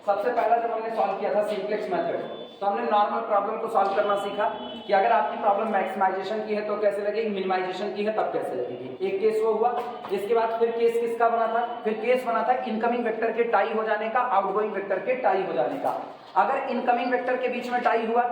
सबसे पहला जब हमने सॉल्व किया था सिंप्लेक्स मेथड, तो हमने नॉर्मल प्रॉब्लम को सॉल्व करना सीखा कि अगर आपकी प्रॉब्लम मैक्सिमाइजेशन की है तो कैसे लगेगी, मिनिमाइजेशन की है तब कैसे लगेगी। एक केस वो हुआ, इसके बाद फिर केस किसका बना था, फिर केस बना था इनकमिंग वेक्टर के टाई हो जाने का, आउटगोइंग वेक्टर के टाई हो जाने का। अगर इनकमिंग वेक्टर के बीच में टाई हुआ,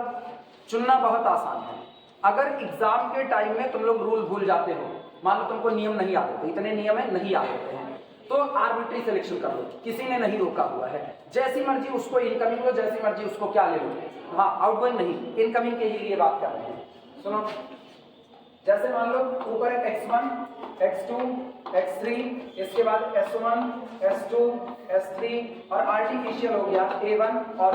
चुनना बहुत आसान है। अगर एग्जाम के टाइम में तुम लोग रूल भूल जाते हो, मान लो तुमको नियम नहीं आते थे, इतने नियम है नहीं आते हैं, तो आर्बिट्री सिलेक्शन कर लो, किसी ने नहीं रोका हुआ है, जैसी मर्जी उसको इनकमिंग लो, जैसी मर्जी उसको क्या ले लो, हाँ आउटगोइंग नहीं, इनकमिंग के ही लिए बात कर रहे हैं। सुनो, जैसे मान लो ऊपर है x1, x2, x3, इसके बाद s1, s2, s3 और आर्टिफिशियल हो गया a1 और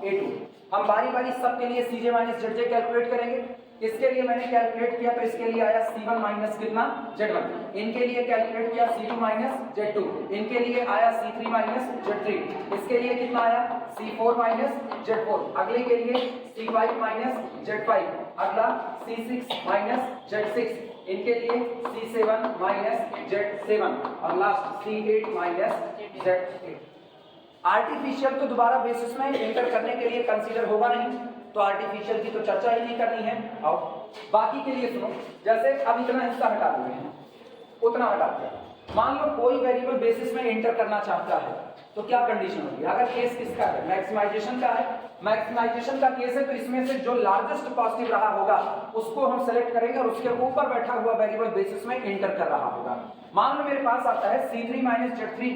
a2। हम बारी बारी सबके लिए cj माइनस zj कैलकुलेट करेंगे। इसके लिए मैंने कैलकुलेट किया तो इसके लिए आया c1 माइनस कितना z1, इनके लिए कैलकुलेट किया c2 माइनस z2, इनके लिए आया c3 माइनस z3, इसके लिए कितना आया c4 माइनस z4, अगले के लिए c5 माइनस z5, अगला c6 माइनस z6, इनके लिए c7 माइनस z7 और last c8 minus z8। Artificial तो दोबारा बेसिस में एंटर करने के लिए कंसीडर होगा नहीं, तो आर्टिफिशियल की तो चर्चा ही नहीं करनी है। और बाकी के लिए सुनो, जैसे अब इतना हिस्सा हटा दिए हैं, उतना हटा दिया, मान लो कोई वेरिएबल बेसिस में एंटर करना चाहता है तो क्या कंडीशन होगी। अगर केस किसका है, मैक्सिमाइजेशन का है, मैक्सिमाइजेशन का केस है तो इसमें से जो लार्जेस्ट पॉजिटिव रहा होगा उसको हम सेलेक्ट करेंगे और उसके ऊपर बैठा हुआ वेरिएबल बेसिस में एंटर कर रहा होगा। मान लो मेरे पास आता है c3 माइनस z3,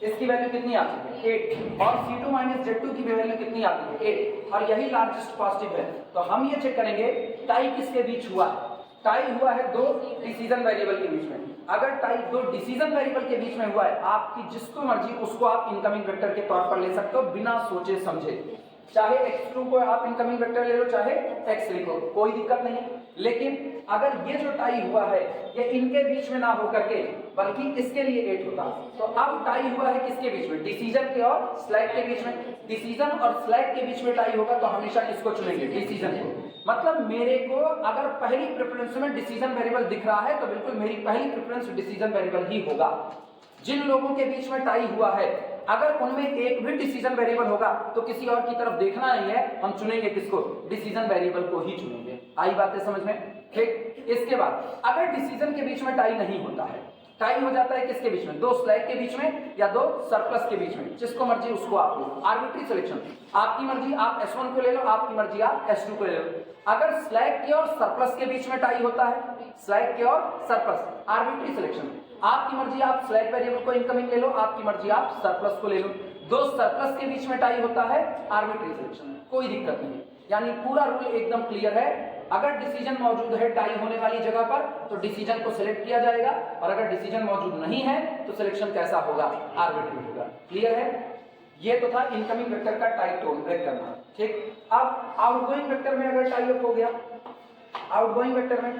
इसकी वैल्यू कितनी आती है 8, और c2 माइनस z2 की वैल्यू कितनी आती है 8, और यही लार्जेस्ट पॉजिटिव है। तो हम ये चेक करेंगे टाई किसके बीच हुआ है, टाई हुआ है दो डिसीजन वेरिएबल के बीच में। अगर टाई दो डिसीजन वेरिएबल के बीच में हुआ है, आपकी जिसको मर्जी उसको आप इनकमिंग वेक्टर के तौर पर ले सकते हो बिना सोचे समझे, चाहे x2 को आप इनकमिंग वेक्टर ले लो, चाहे x3 को, कोई दिक्कत नहीं। लेकिन अगर ये जो टाई हुआ है ये इनके बीच में ना हो करके बल्कि इसके लिए 8 होता, तो अब टाई हुआ है किसके बीच में, डिसीजन के और स्लैग के बीच में। डिसीजन और स्लैग के बीच में टाई होगा तो हमेशा किसको चुनेंगे, डिसीजन को। मतलब मेरे को अगर पहली प्रेफरेंस में डिसीजन वेरिएबल दिख रहा है तो बिल्कुल मेरी पहली प्रेफरेंस डिसीजन वेरिएबल ही होगा। जिन लोगों के बीच में टाई हुआ है अगर उनमें एक भी डिसीजन वेरिएबल होगा तो किसी और की तरफ देखना नहीं है, हम चुनेंगे किसको, डिसीजन वेरिएबल को ही चुनेंगे। आई बातें समझ में, ठीक। इसके बाद अगर डिसीजन के बीच में टाई नहीं होता है, टाई हो जाता है किसके बीच में, दो स्लैग के बीच में या दो सरप्लस के बीच में, जिसको मर्जी उसको आप लो, आर्बिट्री सिलेक्शन, आपकी मर्जी आप S1 को ले लो, आपकी मर्जी आप S2 को ले लो। अगर स्लैग के और सरप्लस के बीच में टाई होता है, स्लैग के और सरप्लस, आर्बिट्री सिलेक्शन, आपकी मर्जी आप स्लैग वेरिएबल को इनकमिंग ले लो, आपकी मर्जी आप सरप्लस को ले लो। दो सरप्लस के बीच में टाई होता है, आर्बिट्री सिलेक्शन, कोई दिक्कत नहीं। यानी पूरा रूल एकदम क्लियर है। अगर डिसीजन मौजूद है टाई होने वाली जगह पर तो डिसीजन को सिलेक्ट किया जाएगा, और अगर डिसीजन मौजूद नहीं है तो सिलेक्शन कैसा होगा, आर्बिट्री होगा। क्लियर है। ये तो था इनकमिंग वेक्टर का टाई तोड़ ब्रेक करना, ठीक। अब आउटगोइंग वेक्टर में अगर टाई अप हो गया, आउटगोइंग वेक्टर में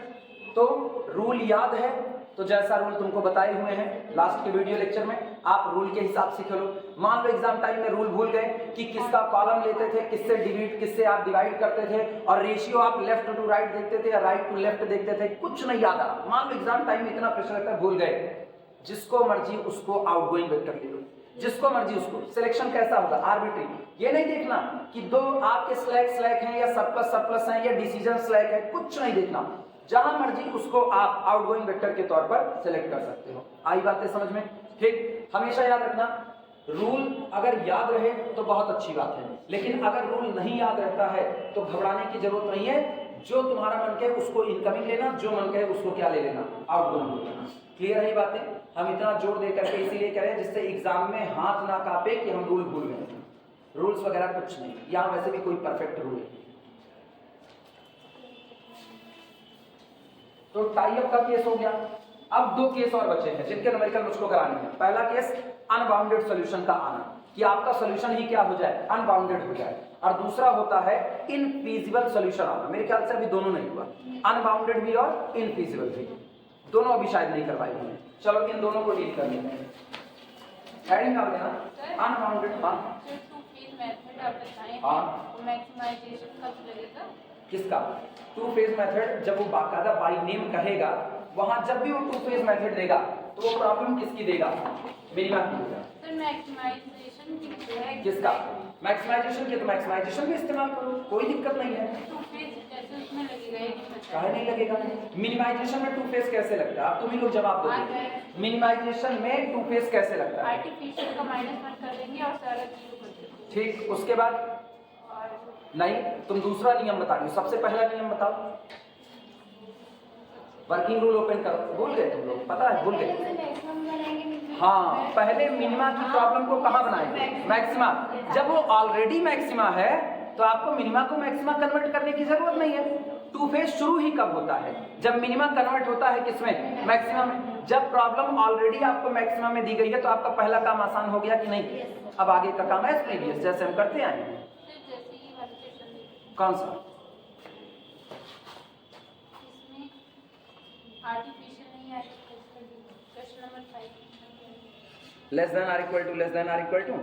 तो रूल याद है, तो जैसा रूल तुमको बताए हुए हैं लास्ट के वीडियो लेक्चर में, आप रूल के हिसाब से खेलो। मान लो एग्जाम टाइम में रूल भूल गए कि किसका कॉलम लेते थे, किससे किससे आप डिवाइड करते थे, और रेशियो आप लेफ्ट टू राइट देखते थे या राइट टू लेफ्ट देखते थे, कुछ नहीं याद आ रहा। मान लो एग्जाम टाइम में इतना प्रेशर रहता है, भूल गए, जिसको मर्जी उसको आउटगोइंग वेक्टर ले लो, जिसको मर्जी उसको। सिलेक्शन कैसा होगा, आर्बिट्री। ये नहीं देखना कि दो आपके स्लैग हैं या सरप्लस हैं या डिसीजन स्लैग है, कुछ नहीं देखना, जहां मर्जी उसको आप आउटगोइंग वेक्टर के तौर पर सिलेक्ट कर सकते हो। आई बातें समझ में, ठीक। हमेशा याद रखना, रूल अगर याद रहे तो बहुत अच्छी बात है, लेकिन अगर रूल नहीं याद रहता है तो घबराने की जरूरत नहीं है। जो तुम्हारा मन कहे उसको इनकमिंग लेना, जो मन कहे उसको क्या ले लेना, आउटगोइंग लेना। क्लियर है ये बातें। हम इतना जोर दे करके इसीलिए करें जिससे एग्जाम में हाथ ना कांपे कि हम रूल भूल गए। रूल्स वगैरह कुछ नहीं, यहाँ वैसे भी कोई परफेक्ट रूल है। तो टाई अप का केस हो गया। अब दो केस और बचे हैं जिनके न्यूमेरिकल मुझको कराने हैं। पहला केस अनबाउंडेड सॉल्यूशन का आना, कि आपका सॉल्यूशन ही क्या हो जाए, अनबाउंडेड हो जाए, और दूसरा होता है इनफीजिबल सॉल्यूशन आना। मेरे ख्याल से अभी दोनों नहीं हुआ, अनबाउंडेड भी और इनफीजिबल भी, दोनों अभी शायद नहीं करवाए हुए हैं। चलो इन दोनों को डील कर लेते हैं। हेडिंग डाल देना अनबाउंडेड। किसका टू फेज मेथड, जब वो बाकायदा बाय नेम कहेगा, वहां जब भी वो टू फेज मेथड देगा तो वो प्रॉब्लम किसकी देगा, मिनिमम की देगा। सर मैक्सिमाइजेशन है किसका? मैक्सिमाइजेशन के तो मैक्सिमाइजेशन भी इस्तेमाल करो, कोई दिक्कत नहीं है। टू फेज जैसे उसमें लगेगा ये नहीं पता काहे नहीं लगेगा? मिनिमाइजेशन में टू फेस कैसे लगता है? आप तुम ही लोग जवाब दो। मिनिमाइजेशन में टू फेस कैसे लगता है? आर्टिफिशियल का -1 कर देंगे और सारा 0 कर देंगे। ठीक, उसके बाद और नहीं, तुम दूसरा नियम बता रही हो, सबसे पहला नियम बताओ। वर्किंग रूल ओपन करो। भूल गए तुम लोग? पता है, भूल गए। हाँ, पहले मिनिमा की प्रॉब्लम को कहाँ बनाएंगे? मैक्सिमा। जब वो ऑलरेडी मैक्सिमा है तो आपको मिनिमा को मैक्सिमा कन्वर्ट करने की जरूरत नहीं है। टू फेज शुरू ही कब होता है? जब मिनिमा कन्वर्ट होता है किसमें? मैक्सिमा में। जब प्रॉब्लम ऑलरेडी आपको मैक्सिमा में दी गई है तो आपका पहला काम आसान हो गया कि नहीं? अब आगे का काम है प्रीवियस, जैसे हम करते आए हैं। कौन सा? इसमें आर्टिफिशियल नहीं है। Question number 5 less than or equal to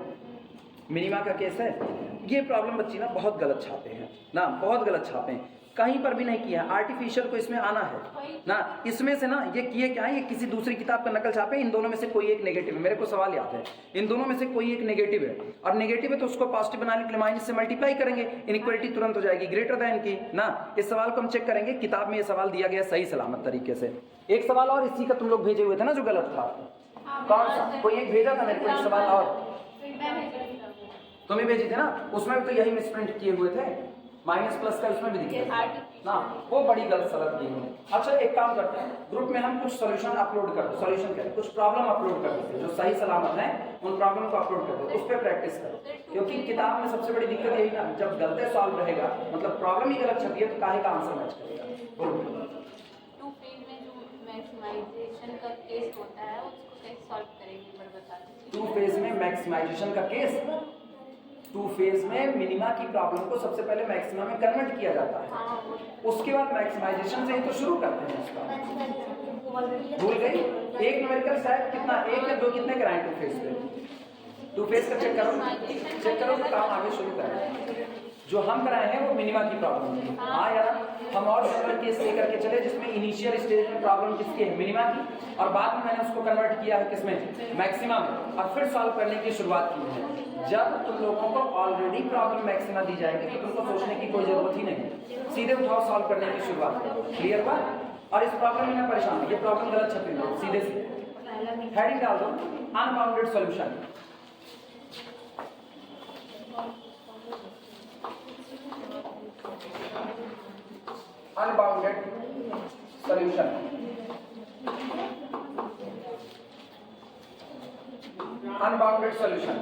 minima का केस है। ये प्रॉब्लम बच्ची ना बहुत गलत छापे हैं ना, बहुत गलत छापे हैं, कहीं पर भी नहीं किया है। आर्टिफिशियल को इसमें आना है ना, इसमें से ना ये किए क्या है, ये किसी दूसरी किताब का नकल छापे। इन दोनों में से कोई एक नेगेटिव है। मेरे को सवाल याद है, इन दोनों में से कोई एक नेगेटिव है, और नेगेटिव है तो उसको पॉजिटिव बनाने के लिए माइनस से मल्टीप्लाई करेंगे, इनइक्वालिटी तुरंत हो जाएगी ग्रेटर देन की ना। इस सवाल को हम चेक करेंगे, किताब में ये सवाल दिया गया सही सलामत तरीके से। एक सवाल और इसी का तुम लोग भेजे हुए थे ना जो गलत था, कौन सा? कोई एक भेजा था मेरे को, एक सवाल और तुम्हें भेजी थे ना, उसमें भी तो यही मिसप्रिंट किए हुए थे, माइनस प्लस का उसमें भी दिखा ना, वो बड़ी गलत सलत की हुई। अच्छा एक काम करते हैं, ग्रुप में हम कुछ सॉल्यूशन अपलोड कर दो, सॉल्यूशन क्या है, कुछ प्रॉब्लम अपलोड कर देते हैं जो सही सलामत है, उन प्रॉब्लम को अपलोड कर दो, उस पर प्रैक्टिस करो। क्योंकि किताब में सबसे बड़ी दिक्कत यही ना, जब गलत सॉल्व रहेगा, मतलब प्रॉब्लम ही गलत छपी है तो काहे का आंसर मैच करेगा। टू फेज में जो मैक्सिमाइजेशन का केस होता है उसको कैसे सॉल्व करेंगे एक बार बता दीजिए। टू फेज में मैक्सिमाइजेशन का केस, टू फेज में मिनिमा की प्रॉब्लम को सबसे पहले मैक्सिमा में कन्वर्ट किया जाता है, उसके बाद मैक्सिमाइजेशन से ही तो शुरू करते हैं उसका। भूल गई? एक न्यूमेरिकल शायद कितना, एक या दो कितने कराएं टू फेज पे? टू फेज का चेक करो तो काम आगे शुरू करें। जो हम कराए हैं वो मिनिमा की प्रॉब्लम है। हाँ यार, हम और जनरल केस लेकर के चले जिसमें इनिशियल स्टेज में प्रॉब्लम किसकी है? मिनिमा की, और बाद में मैंने उसको कन्वर्ट किया है किसमें? मैक्सिमा में, और फिर सॉल्व करने की शुरुआत की है। जब तुम लोगों को ऑलरेडी प्रॉब्लम मैक्सिमा दी जाएगी तो तुमको सोचने की कोई जरूरत ही नहीं, सीधे उठाओ सॉल्व करने की शुरुआत करो। क्लियर बात? और इस प्रॉब्लम में ना परेशान, ये प्रॉब्लम गलत छपी है, सीधे सीधे हेडिंग डाल दो, unbounded solution. Unbounded solution, unbounded solution.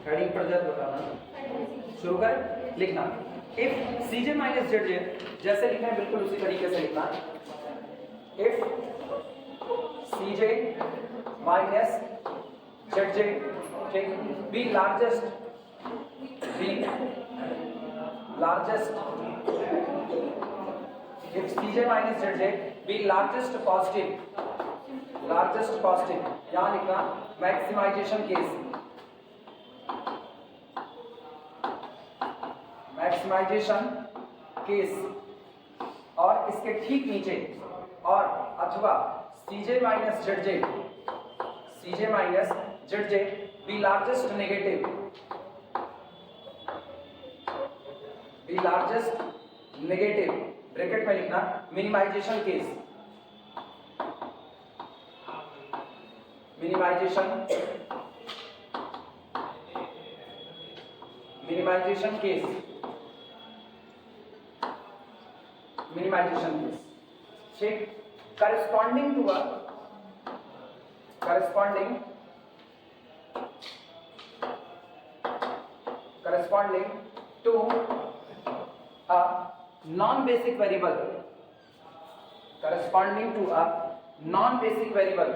Heading पर जब बताना शुरू कर लिखना, इफ सीजे माइनस जेड जे, जैसे लिखना है बिल्कुल उसी तरीके से लिखना। इफ सीजे माइनस जेड जे, ठीक, B largest if CJ minus ZJ be largest positive, यहाँ लिखना मैक्सिमाइजेशन केस, मैक्सिमाइजेशन केस, और इसके ठीक नीचे और अथवा CJ minus ZJ be largest negative, bracket में लिखना मिनिमाइजेशन केस, मिनिमाइजेशन केस, ठीक, corresponding to a non-basic variable, corresponding to a non-basic variable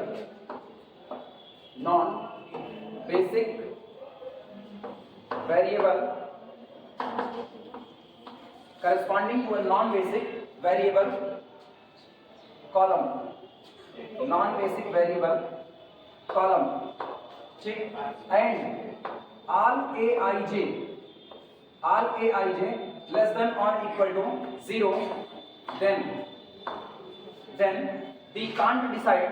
column non basic variable column, ठीक, and all aij less than or equal to 0, then we can't decide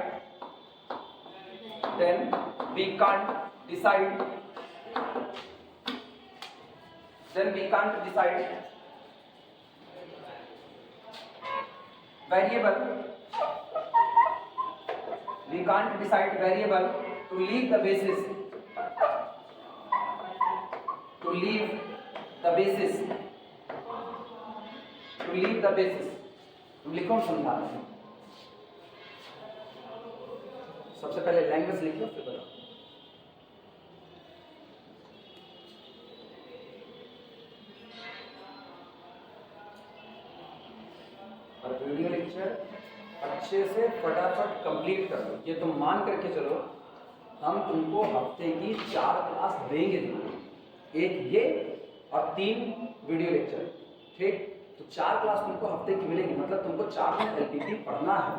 variable to leave the basis तुम लिखो, समझा रहे हैं। सबसे पहले language लिखो फिर बताओ। और वीडियो लेक्चर अच्छे से फटाफट कंप्लीट कर लो। ये तुम मान करके चलो, हम तुमको हफ्ते की 4 क्लास देंगे, एक ये और 3 वीडियो लेक्चर, ठीक। तो 4 क्लास तुमको हफ्ते की मिलेगी, मतलब तुमको 4 दिन एलपीटी पढ़ना है।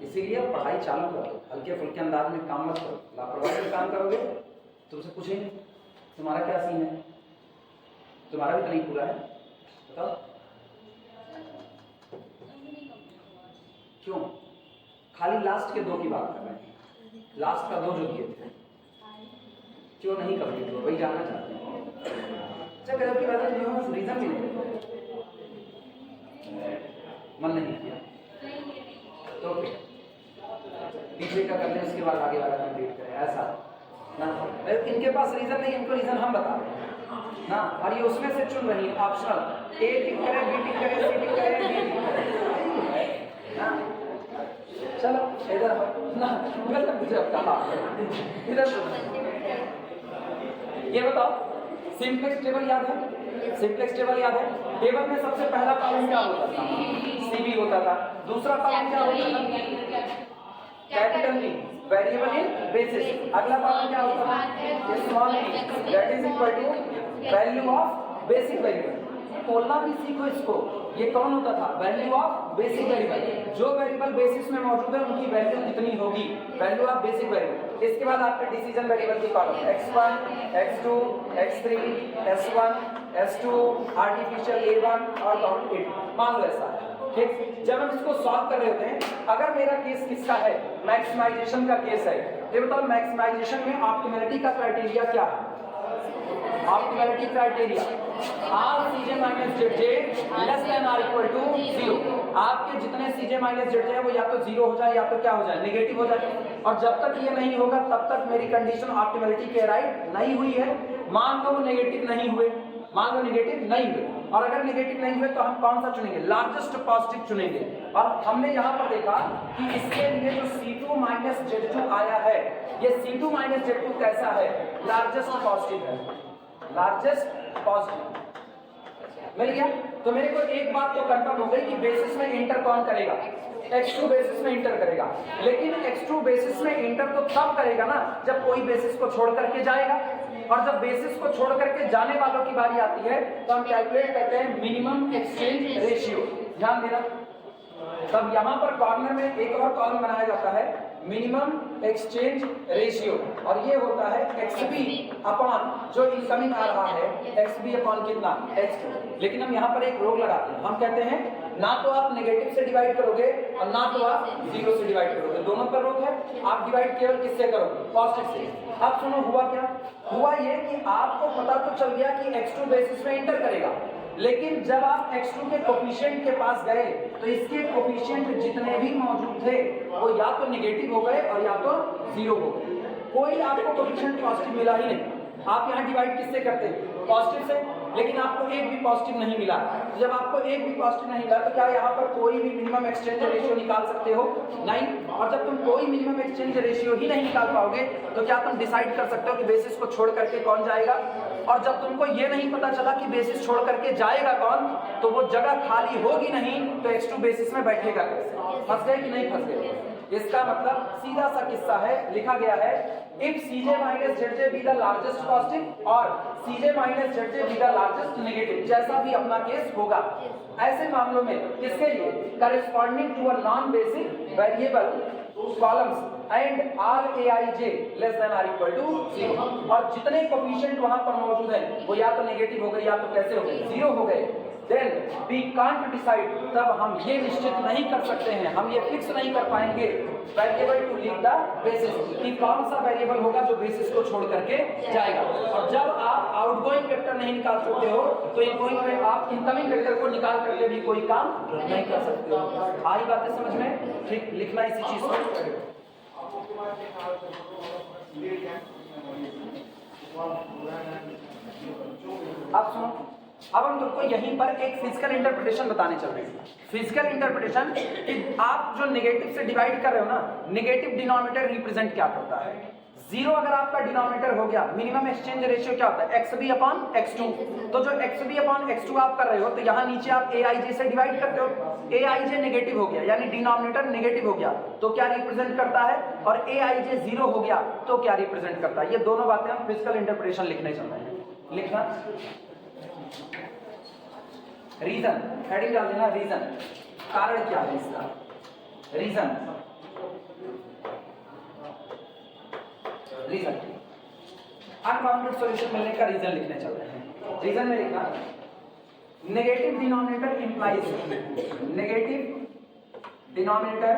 इसीलिए पढ़ाई चालू कर दो, हल्के फुल्के अंदाज में काम मत करो। लापरवाही में काम करोगे तुमसे पूछेंगे तुम्हारा क्या सीन है, तुम्हारा भी तो नहीं पूरा है, बताओ क्यों? खाली लास्ट के 2 की बात कर रहे हैं, लास्ट का 2 जो किए थे क्यों नहीं कंप्लीट हुआ, वही जानना चाहते हैं। अच्छा गजब की बात है, रीजन भी नहीं मन नहीं किया तो पीछे का कर लें, उसके बाद आगे वाला कंप्लीट करें, ऐसा ना। इनके पास रीजन नहीं, इनको रीजन हम बता रहे हैं ना, और ये उसमें से चुन रही है ऑप्शनल, ए टिक करे, बी टिक करे, सी टिक करे, डी टिक करे ना। चलो इधर ना, मतलब मुझे अब कहा इधर ये बताओ, सिंप्लेक्स टेबल याद है? सिंप्लेक्स टेबल याद है? टेबल में सबसे पहला कॉलम क्या होता था? सीबी होता था। दूसरा कॉलम क्या होता था? Capital B, variable in basis. अगला कॉलम क्या होता था? Small B, that is equal to value of basic variable. बोलना भी सीखो इसको, ये कौन होता था? Value of basic variable. जो वेरिएबल बेसिस में मौजूद है उनकी वैल्यू कितनी होगी? Value of basic variable. इसके बाद आपके डिसीजन वेरिएबल की column x1, x2, x3, s1, s2, artificial a1 और काउंट it, मान लो ऐसा, ठीक। जब हम इसको सॉल्व कर रहे होते हैं, अगर मेरा केस किसका है? मैक्सिमाइजेशन का केस है। ये बताओ मैक्सिमाइजेशन में ऑप्टिमैलिटी का क्राइटेरिया क्या है? Optimality criteria are C J minus Z J less than or equal to 0। आपके जितने सीजे माइनस जेड जे है वो या तो 0 हो जाए या तो क्या हो जाए? नेगेटिव हो जाए। और जब तक ये नहीं होगा तब तक मेरी कंडीशन ऑप्टिमैलिटी के राइट नहीं हुई है। मान लो वो नेगेटिव नहीं हुए, मान लो नेगेटिव नहीं हुए, और अगर नेगेटिव नहीं हुए तो हम कौन सा चुनेंगे? लार्जेस्ट पॉजिटिव चुनेंगे। और हमने यहाँ पर देखा कि इसके लिए जो C2 माइनस Z2 आया है, ये C2 माइनस Z2 कैसा है? लार्जेस्ट पॉजिटिव है, लार्जेस्ट पॉजिटिव मिल गया। तो मेरे को एक बात तो कंफर्म हो गई कि बेसिस में इंटर कौन करेगा? x2 बेसिस में इंटर करेगा। लेकिन x2 बेसिस में इंटर तो तब करेगा ना जब कोई बेसिस को छोड़ करके जाएगा, और जब बेसिस को छोड़ करके जाने वालों की बारी आती है तो हम कैलकुलेट करते हैं मिनिमम एक्सचेंज रेशियो। ध्यान देना, तब यहाँ पर कॉर्नर में एक और कॉलम बनाया जाता है मिनिमम एक्सचेंज रेशियो, और ये होता है XB अपॉन जो इनकमिंग आ रहा है XB अपॉन कितना? X2। लेकिन हम यहाँ पर एक रोक लगाते हैं, हम कहते हैं ना तो आप नेगेटिव से डिवाइड करोगे और ना तो आप 0 से डिवाइड करोगे, दोनों पर रोक है। आप डिवाइड केवल किससे करोगे? पॉजिटिव से। अब सुनो हुआ क्या? हुआ ये कि आपको पता तो चल गया कि x2 बेसिस में इंटर करेगा, लेकिन जब आप x2 के कोफिशिएंट के पास गए तो इसके कोफिशिएंट जितने भी मौजूद थे वो या तो नेगेटिव हो गए और या तो 0 हो गए। कोई आपको कोफिशिएंट पॉजिटिव मिला ही नहीं। आप यहाँ डिवाइड किससे करते हैं? पॉजिटिव से, लेकिन आपको एक भी पॉजिटिव नहीं मिला। तो जब आपको एक भी पॉजिटिव नहीं मिला तो क्या यहाँ पर कोई भी मिनिमम एक्सचेंज रेशियो निकाल सकते हो? नहीं। और जब तुम कोई मिनिमम एक्सचेंज रेशियो ही नहीं निकाल पाओगे तो क्या तुम डिसाइड कर सकते हो कि बेसिस को छोड़ करके कौन जाएगा? और जब तुमको ये नहीं पता चला कि बेसिस छोड़ करके जाएगा कौन, तो वो जगह खाली होगी नहीं तो x2 बेसिस में बैठेगा कैसे? फंस गए कि नहीं फंस गए? इसका मतलब सीधा सा किस्सा है, लिखा गया है if Cj minus Zj be the largest positive और Cj minus Zj be the largest negative, जैसा भी अपना केस होगा। ऐसे मामलों में किसके लिए? corresponding to a non basic variable columns and are aij less than or equal to 0, और जितने कोफिशिएंट वहां पर मौजूद हैं वो या तो नेगेटिव हो गए या तो कैसे हो गए, 0 हो गए, देन वी कांट डिसाइड, तब हम ये निश्चित नहीं कर सकते हैं, हम ये फिक्स नहीं कर पाएंगे variable to leave the basis, कि कौन सा वेरिएबल होगा जो बेसिस को छोड़ करके जाएगा। और जब आप आउटगोइंग वेक्टर नहीं निकाल सकते हो तो इनगोइंग में आप इनकमिंग वेक्टर को निकाल करके भी कोई काम नहीं कर सकते हो। आई बातें समझ में? ठीक, लिखना इसी चीज को। अब सुनो, अब हम तुमको यहीं पर एक फिजिकल इंटरप्रिटेशन बताने चल रहे हैं। फिजिकल इंटरप्रिटेशन कि आप जो नेगेटिव से डिवाइड कर रहे हो ना, नेगेटिव डिनोमिनेटर रिप्रेजेंट क्या करता है। 0 अगर आपका डिनोमिनेटर हो गया, मिनिमम एक्सचेंज रेशियो क्या होता है, xb अपॉन x2। तो जो xb अपॉन x2 आप कर रहे हो तो यहाँ नीचे आप aij से डिवाइड करते हो, aij नेगेटिव हो गया यानी डिनोमिनेटर नेगेटिव हो गया तो क्या रिप्रेजेंट करता है, और aij 0 हो गया तो क्या रिप्रेजेंट करता है। ये दोनों बातें हम फिजिकल इंटरप्रिटेशन लिखने चल रहे हैं। लिखना रीजन, हेडिंग डाल देना रीजन, कारण क्या है इसका, रीजन, रीजन अनबाउंडेड सॉल्यूशन मिलने का रीजन लिखने चल रहे हैं। रीजन में लिखना negative denominator implies, negative denominator,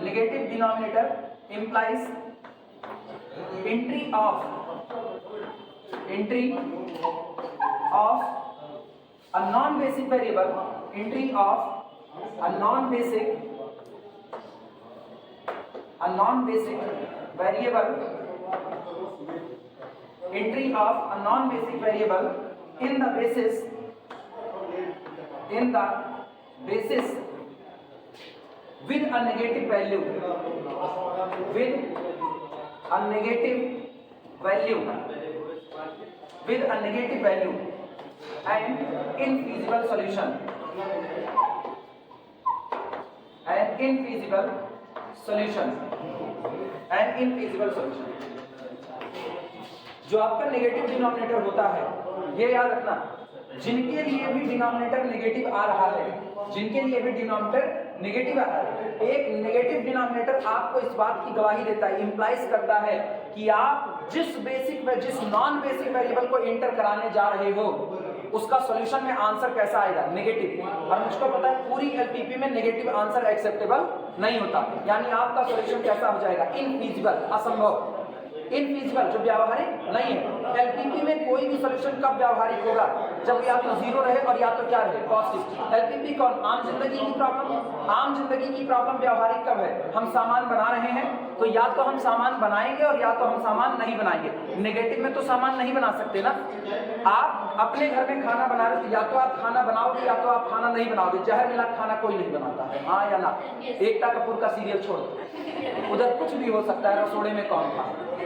negative denominator implies entry of a non-basic variable, entry of a non-basic variable, entry of a non-basic variable in the basis with a negative value, with a negative value and infeasible solution, जो आपका negative denominator होता है, ये याद रखना, जिनके लिए भी डिनोमिनेटर नेगेटिव आ रहा है, जिनके लिए भी डिनोमिनेटर नेगेटिव आ रहा है, एक नेगेटिव डिनोमिनेटर आपको इस बात की गवाही देता है, इंप्लाइज करता है कि आप जिस नॉन बेसिक वेरिएबल को एंटर कराने जा रहे हो उसका सॉल्यूशन में आंसर कैसा आएगा, नेगेटिव। और मुझको पता है पूरी एलपीपी में नेगेटिव आंसर एक्सेप्टेबल नहीं होता, यानी आपका सॉल्यूशन कैसा हो जाएगा, इनफीजिबल, असंभव, इनफीजिबल, जो व्यावहारिक नहीं है। एलपीपी में कोई भी सॉल्यूशन कब व्यावहारिक होगा, जब या तो 0 रहे और या तो क्या रहे, पॉजिटिव। एलपीपी कौन, आम जिंदगी की प्रॉब्लम, आम जिंदगी की प्रॉब्लम व्यावहारिक कब है, हम सामान बना रहे हैं तो या तो हम सामान बनाएंगे और या तो हम सामान नहीं बनाएंगे। नेगेटिव में तो सामान नहीं बना सकते ना, आप अपने घर में खाना बना रहे हो तो या तो आप खाना बनाओगे या तो आप खाना नहीं बनाओगे। जहर मिला खाना कोई नहीं बनाता है, हाँ या ना। एकता कपूर का सीरियल छोड़, उधर कुछ भी हो सकता है, रसोड़े में कौन था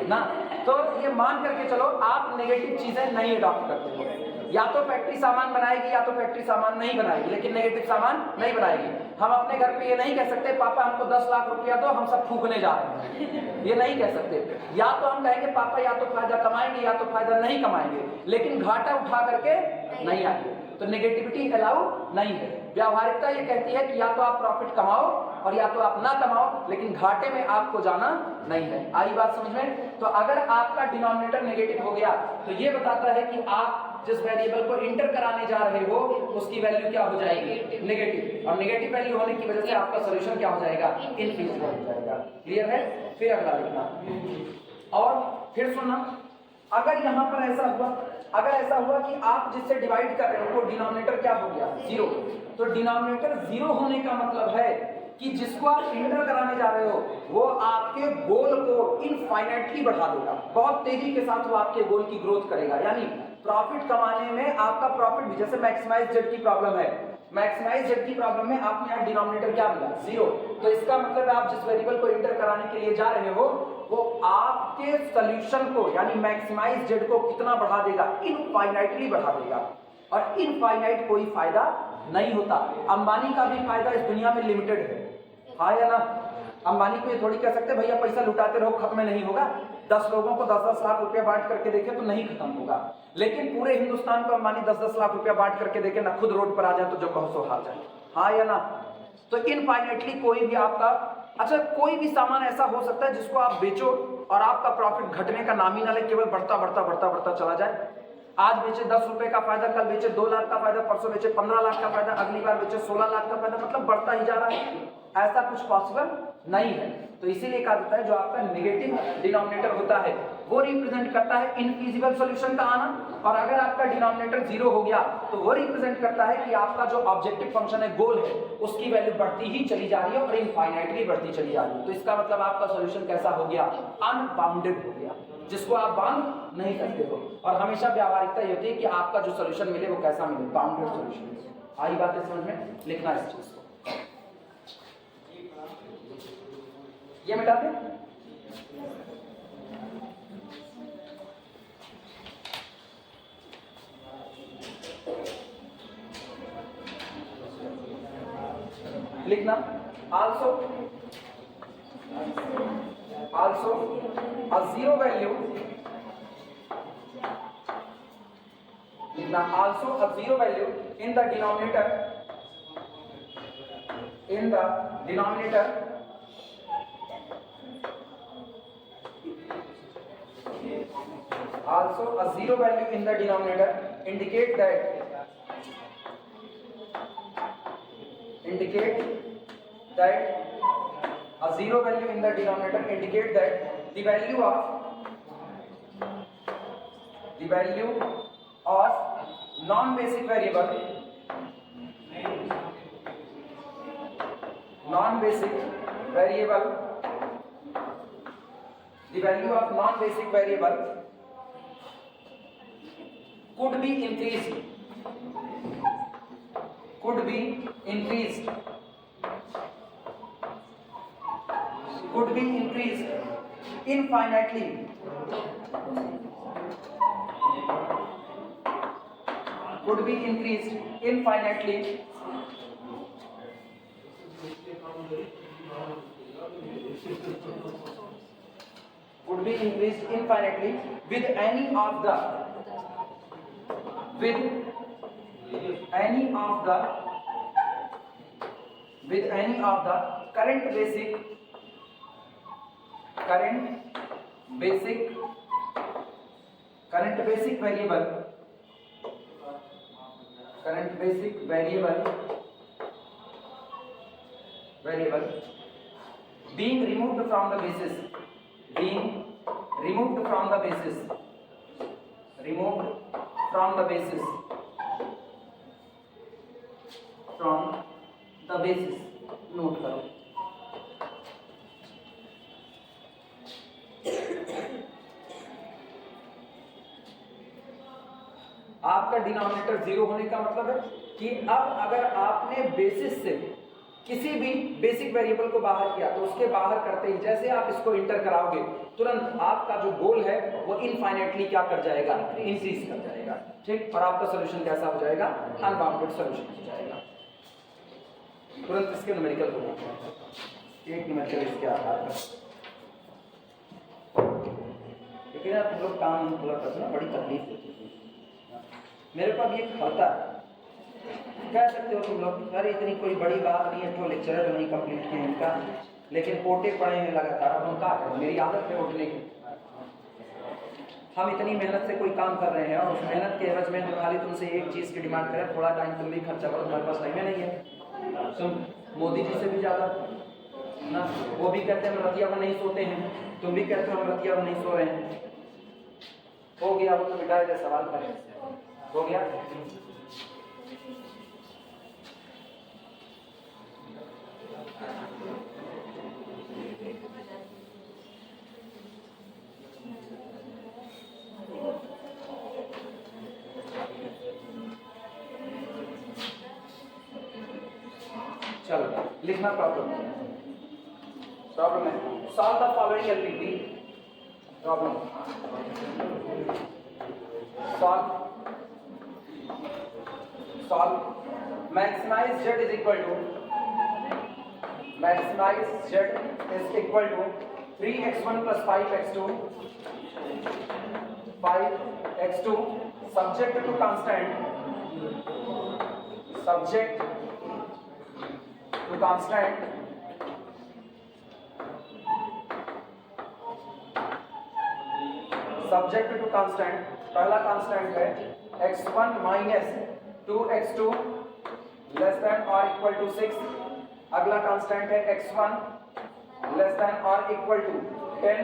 ना। तो ये मान करके चलो आप नेगेटिव चीजें नहीं अडॉप्ट करते हो, या तो फैक्ट्री सामान बनाएगी या तो फैक्ट्री सामान नहीं बनाएगी, लेकिन नेगेटिव सामान नहीं बनाएगी। हम अपने घर पे ये नहीं कह सकते पापा हमको 10 लाख रुपया दो हम सब फूकने जा रहे हैं, ये नहीं कह सकते। या तो हम कहेंगे पापा या तो फायदा कमाएंगे या तो फायदा नहीं कमाएंगे, लेकिन घाटा उठा करके नहीं आएंगे। तो नेगेटिविटी अलाउ नहीं है। व्यावहारिकता ये कहती है कि या तो आप प्रॉफिट कमाओ और या तो आप ना कमाओ, लेकिन घाटे में आपको जाना नहीं है। आई बात समझ में? तो अगर आपका डिनोमिनेटर नेगेटिव हो गया तो ये बताता है कि आप जिस वेरिएबल को इंटर कराने जा रहे हो उसकी वैल्यू क्या हो जाएगी, नेगेटिव। और नेगेटिव वैल्यू होने की वजह से आपका सॉल्यूशन क्या हो जाएगा, इनफीजिबल हो जाएगा। क्लियर है? फिर अगला लिखना और फिर सुनना। अगर यहाँ पर ऐसा हुआ, अगर ऐसा हुआ कि आप जिससे डिवाइड कर रहे हो वो डिनोमिनेटर क्या हो गया, 0, तो डिनोमिनेटर 0 होने का मतलब है कि जिसको आप इंटर कराने जा रहे हो वो आपके गोल को इनफाइनाइटली बढ़ा देगा, बहुत तेजी के साथ वो आपके गोल की ग्रोथ करेगा। यानी प्रॉफिट कमाने में आपका प्रॉफिट भी, जैसे मैक्सिमाइज जेड की प्रॉब्लम है, मैक्सिमाइज जेड की प्रॉब्लम में आपने यहाँ डिनोमिनेटर क्या मिला, 0। तो इसका मतलब आप जिस वेरिएबल को इंटर कराने के लिए जा रहे हो वो आपके सॉल्यूशन को यानी मैक्सिमाइज जेड को कितना बढ़ा देगा, इनफाइनाइटली बढ़ा देगा। और इनफाइनाइट कोई फायदा नहीं होता। अंबानी का भी फायदा इस दुनिया में लिमिटेड है, हाँ या ना। अंबानी को ये थोड़ी कह सकते भैया पैसा लुटाते रहो खत्म नहीं होगा, 10 लोगों को 10-10 लाख रुपया बांट करके देखे तो नहीं खत्म होगा, लेकिन पूरे हिंदुस्तान को अंबानी 10-10 लाख रुपया बांट करके देखे ना, खुद रोड पर आ जाए तो जब बहुत सो हार जाए, हाँ या ना। तो इनफाइनेटली कोई भी आपका, अच्छा कोई भी सामान ऐसा हो सकता है जिसको आप बेचो और आपका प्रॉफिट घटने का नाम ही ना ले, केवल बढ़ता बढ़ता बढ़ता बढ़ता चला जाए। आज बेचे 10 रुपए का फायदा, कल बेचे 2 लाख का फायदा, परसों बेचे 15 लाख का फायदा, अगली बार बेचे 16 लाख का फायदा, मतलब बढ़ता ही जा रहा है। ऐसा कुछ पॉसिबल नहीं है। तो इसीलिए कहा जाता है जो आपका नेगेटिव डिनोमिनेटर होता है वो रिप्रेजेंट करता है इनफीजिबल सॉल्यूशन का आना, और अगर आपका डिनोमिनेटर 0 हो गया तो वो रिप्रेजेंट करता है कि आपका जो ऑब्जेक्टिव फंक्शन है, गोल है, उसकी वैल्यू बढ़ती ही चली जा रही है और इनफाइनाइटली बढ़ती चली जा रही है। तो इसका मतलब आपका सॉल्यूशन कैसा हो गया? अनबाउंडेड हो गया, जिसको आप बाउंड नहीं करते हो। और हमेशा व्यावहारिकता ये होती है कि आपका जो सॉल्यूशन मिले वो कैसा मिले, बाउंडेड सॉल्यूशन। आई बात है समझ में? लिखना इस चीज को, ये मिटा दे। लिखना also a zero value, लिखना also a zero value in the denominator, also a zero value in the denominator indicate that a zero value in the denominator indicate that the value of non-basic variable the value of non-basic variable could be increased infinitely with any of the current basic variable being removed from the basis note करो। आपका denominator 0 होने का मतलब है कि अब अगर आपने बेसिस से किसी भी बेसिक वेरिएबल को बाहर किया तो उसके बाहर करते ही जैसे आप इसको इंटर कराओगे तुरंत आपका जो गोल है वो इनफाइनाइटली क्या कर जाएगा? इंक्रीज कर जाएगा, ठीक। और आपका सॉल्यूशन कैसा हो जाएगा? अनबाउंडेड सॉल्यूशन हो जाएगा। तुरंत इसके न्यूमेरिकल हो जाएगा, एक न्यूमेरिकल इसके आधार पर। लेकिन आप लोग काम पूरा करना बड़ी तकलीफ होती है। मेरे पास ये खाता कह सकते हो तुम लोग, अरे इतनी कोई बड़ी बात नहीं है, तो लेक्चरर नहीं कंप्लीट किए इनका, लेकिन ओटे पड़े हैं लगातार। अब हम क्या करें, मेरी आदत है उठने की। हम इतनी मेहनत से कोई काम कर रहे हैं और उस मेहनत के एवज में हम खाली तुमसे एक चीज़ की डिमांड करें, थोड़ा टाइम तुम भी खर्चा करो, तुम्हारे पास टाइम नहीं है। तुम मोदी जी से भी ज़्यादा ना, वो भी कहते हैं हम रतिया में नहीं सोते हैं, तुम भी कहते हो हम रतिया में नहीं सो रहे हैं। हो गया, वो तो मिटाए दे, सवाल करें, हो गया। चलो लिखना प्रॉब्लम है। Solve the following LPP problem. Solve maximise z is equal to 3x1 plus 5x2 subject to constant subject to constant पहला कांस्टेंट है x1 minus 2x2 less than or equal to 6। अगला कांस्टेंट है x1 less than or equal to 10।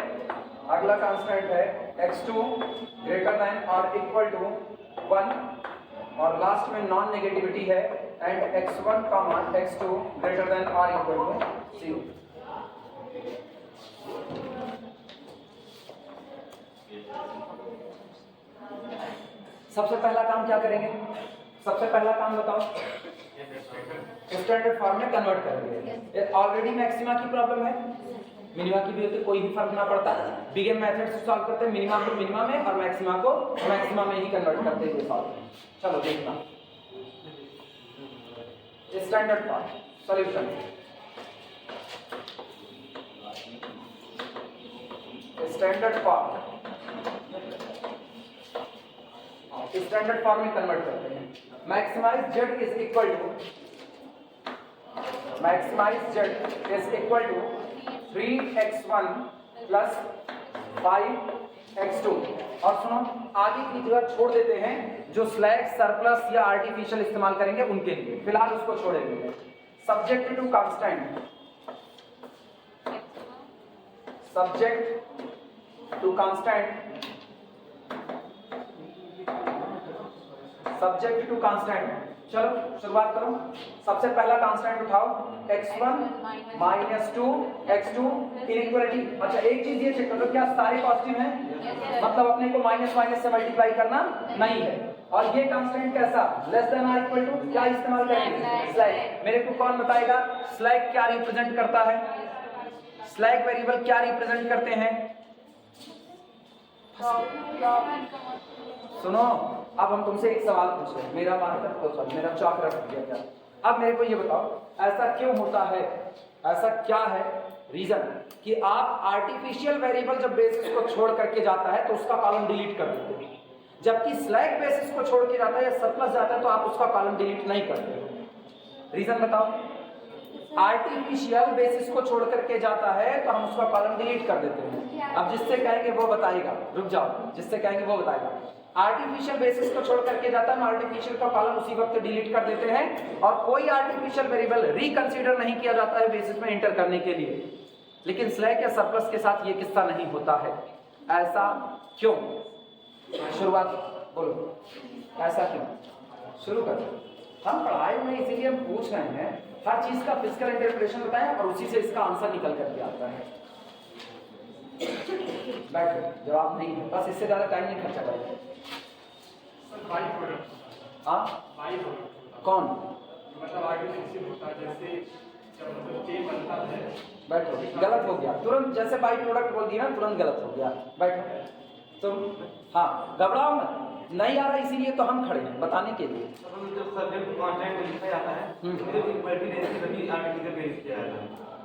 अगला constant है x2 greater than or equal to 1। और last में non negativity है and x1 x2 greater than or equal to 0। सबसे पहला काम क्या करेंगे? सबसे पहला काम बताओ, स्टैंडर्ड फॉर्म में कन्वर्ट करेंगे। ऑलरेडी मैक्सिमा की प्रॉब्लम है, मिनिमा की भी होती है, कोई भी फर्क ना पड़ता। बिग एम मेथड से सॉल्व करते हैं, मिनिमा को मिनिमा में और मैक्सिमा को मैक्सिमा में ही कन्वर्ट करते हैं ये सॉल्व। चलो देखना standard form solution. Standard form में कन्वर्ट करते हैं। Maximise z is equal to 3x1 plus 5x2। और सुनो, आगे की जगह छोड़ देते हैं, जो स्लैग सरप्लस या आर्टिफिशियल इस्तेमाल करेंगे उनके लिए, फिलहाल उसको छोड़ेंगे। सब्जेक्ट टू कांस्टेंट चलो शुरुआत करो। सबसे पहला कांस्टेंट उठाओ x1 minus 2x2 इनइक्वालिटी। अच्छा एक चीज ये चेक कर लो, क्या सारे पॉजिटिव हैं? मतलब अपने को माइनस माइनस से मल्टीप्लाई करना नहीं है। और ये कांस्टेंट कैसा? लेस देन और इक्वल टू क्या इस्तेमाल करेंगे? स्लैग। मेरे को कौन बताएगा स्लैग क्या रिप्रेजेंट करता है? स्लैग वेरिएबल क्या रिप्रेजेंट करते हैं? सुनो, अब हम तुमसे एक सवाल पूछ रहे हैं। मेरा मेरा चौक रख दिया क्या? अब मेरे को ये बताओ, ऐसा क्यों होता है, ऐसा क्या है रीजन कि आप आर्टिफिशियल वेरिएबल जब बेसिस को छोड़ करके जाता है तो उसका कॉलम डिलीट कर देते हैं, जबकि स्लैग बेसिस को छोड़ के जाता है या सरप्लस जाता है तो आप उसका कॉलम डिलीट नहीं करते? रीजन बताओ। आर्टिफिशियल बेसिस को छोड़ करके जाता है तो हम उसका कॉलम डिलीट कर देते हैं। अब जिससे कहेंगे वो बताएगा, रुक जाओ, जिससे कहेंगे वो बताएगा। आर्टिफिशियल बेसिस को छोड़ करके जाता है, हम आर्टिफिशियल का कॉलम उसी वक्त डिलीट कर देते हैं और कोई आर्टिफिशियल वेरिएबल रिकंसीडर नहीं किया जाता है बेसिस में एंटर करने के लिए। लेकिन स्लैग या सरप्लस के साथ ये किस्सा नहीं होता है। ऐसा क्यों? शुरुआत बोलो, ऐसा क्यों? शुरू करो। हम पढ़ाई में इसीलिए हम पूछ रहे हैं, हर चीज का फिजिकल इंटरप्रिटेशन बताएं और उसी से इसका आंसर निकल करके आता है। बैठो, जवाब नहीं है, बस इससे ज्यादा टाइम नहीं खर्चा करेंगे। हाँ कौन? मतलब आर्टिफिशियल होता है, जैसे तेल बनता है। बैठो, गलत हो गया तुरंत, जैसे बाई प्रोडक्ट बोल दिया ना तुरंत गलत हो गया। बैठो तुम, हाँ घबराओ मत, नहीं आ रहा इसीलिए तो हम खड़े हैं बताने के लिए।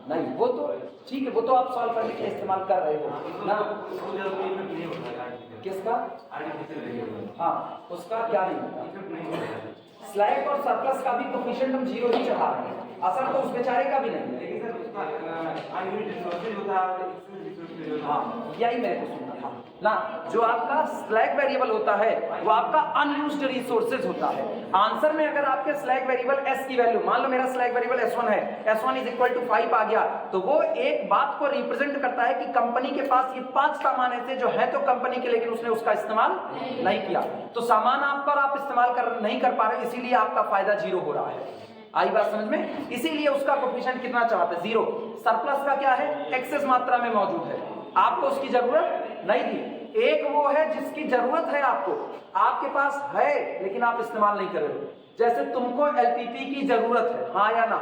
नहीं वो तो ठीक है, वो तो आप सॉल्व करने के लिए इस्तेमाल कर रहे हो ना। किसका? हाँ उसका क्या नहीं होता। स्लैग और सरप्लस का भी कोफिशिएंट हम 0 ही चढ़ा रहे हैं, असर तो उस बेचारे का भी नहीं है। हाँ यही मेरे को सुनना था ना, जो आपका स्लैग वेरिएबल होता है वो आपका अनयूज्ड रिसोर्सेज होता है। आंसर में अगर आपके स्लैग वेरिएबल s की वैल्यू, मान लो मेरा स्लैग वेरिएबल s1 है, s1 इज इक्वल टू 5 आ गया, तो वो एक बात को रिप्रेजेंट करता है कि कंपनी के पास ये 5 सामान ऐसे जो है तो कंपनी के, लेकिन उसने उसका इस्तेमाल नहीं किया। तो सामान आपका और आप इस्तेमाल नहीं कर पा रहे, इसीलिए आपका फायदा 0 हो रहा है। आई बात समझ में? इसीलिए उसका कोफिशिएंट कितना चाहते हैं? 0। सरप्लस का क्या है? एक्सेस मात्रा में मौजूद है, आपको उसकी जरूरत नहीं थी। एक वो है जिसकी जरूरत है आपको, आपके पास है लेकिन आप इस्तेमाल नहीं कर रहे हो। जैसे तुमको एलपीपी की जरूरत है, हाँ या ना?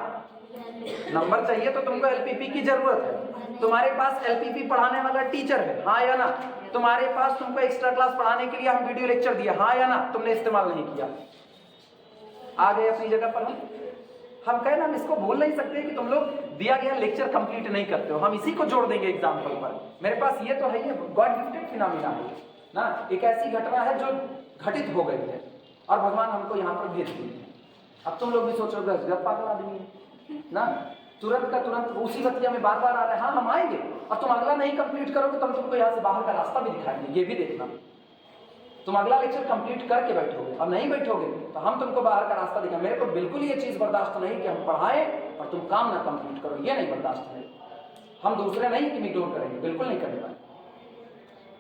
नंबर चाहिए तो तुमको एलपीपी की जरूरत है। तुम्हारे पास एलपीपी पढ़ाने वाला टीचर है, हाँ या ना? तुम्हारे पास तुमको एक्स्ट्रा क्लास पढ़ाने के लिए हम वीडियो लेक्चर दिया, हाँ या ना? तुमने इस्तेमाल नहीं किया। आ गए अपनी जगह पर। हम कहें ना, हम इसको बोल नहीं सकते कि तुम लोग दिया गया लेक्चर कंप्लीट नहीं करते हो, हम इसी को जोड़ देंगे एग्जाम्पल पर। मेरे पास ये तो है, ये गॉड गिफ्टेड फिनोमिना है ना, एक ऐसी घटना है जो घटित हो गई है और भगवान हमको यहाँ पर भेज दिए। अब तुम लोग भी सोचोगे गप पागल आदमी है ना, तुरंत का तुरंत उसी बतिया में बार बार आ रहे हैं। हाँ हम आएंगे और तुम अगला नहीं कंप्लीट करोगे तो हम तुमको यहाँ से बाहर का रास्ता भी दिखाएंगे, ये भी देखना। तुम अगला लेक्चर कंप्लीट करके बैठोगे और नहीं बैठोगे तो हम तुमको बाहर का रास्ता दिखाएंगे। मेरे को बिल्कुल ये चीज बर्दाश्त नहीं कि हम पढ़ाएं और तुम काम ना कंप्लीट करो, ये नहीं बर्दाश्त है। हम दूसरे नहीं कि इग्नोर करेंगे, बिल्कुल नहीं करने वाले।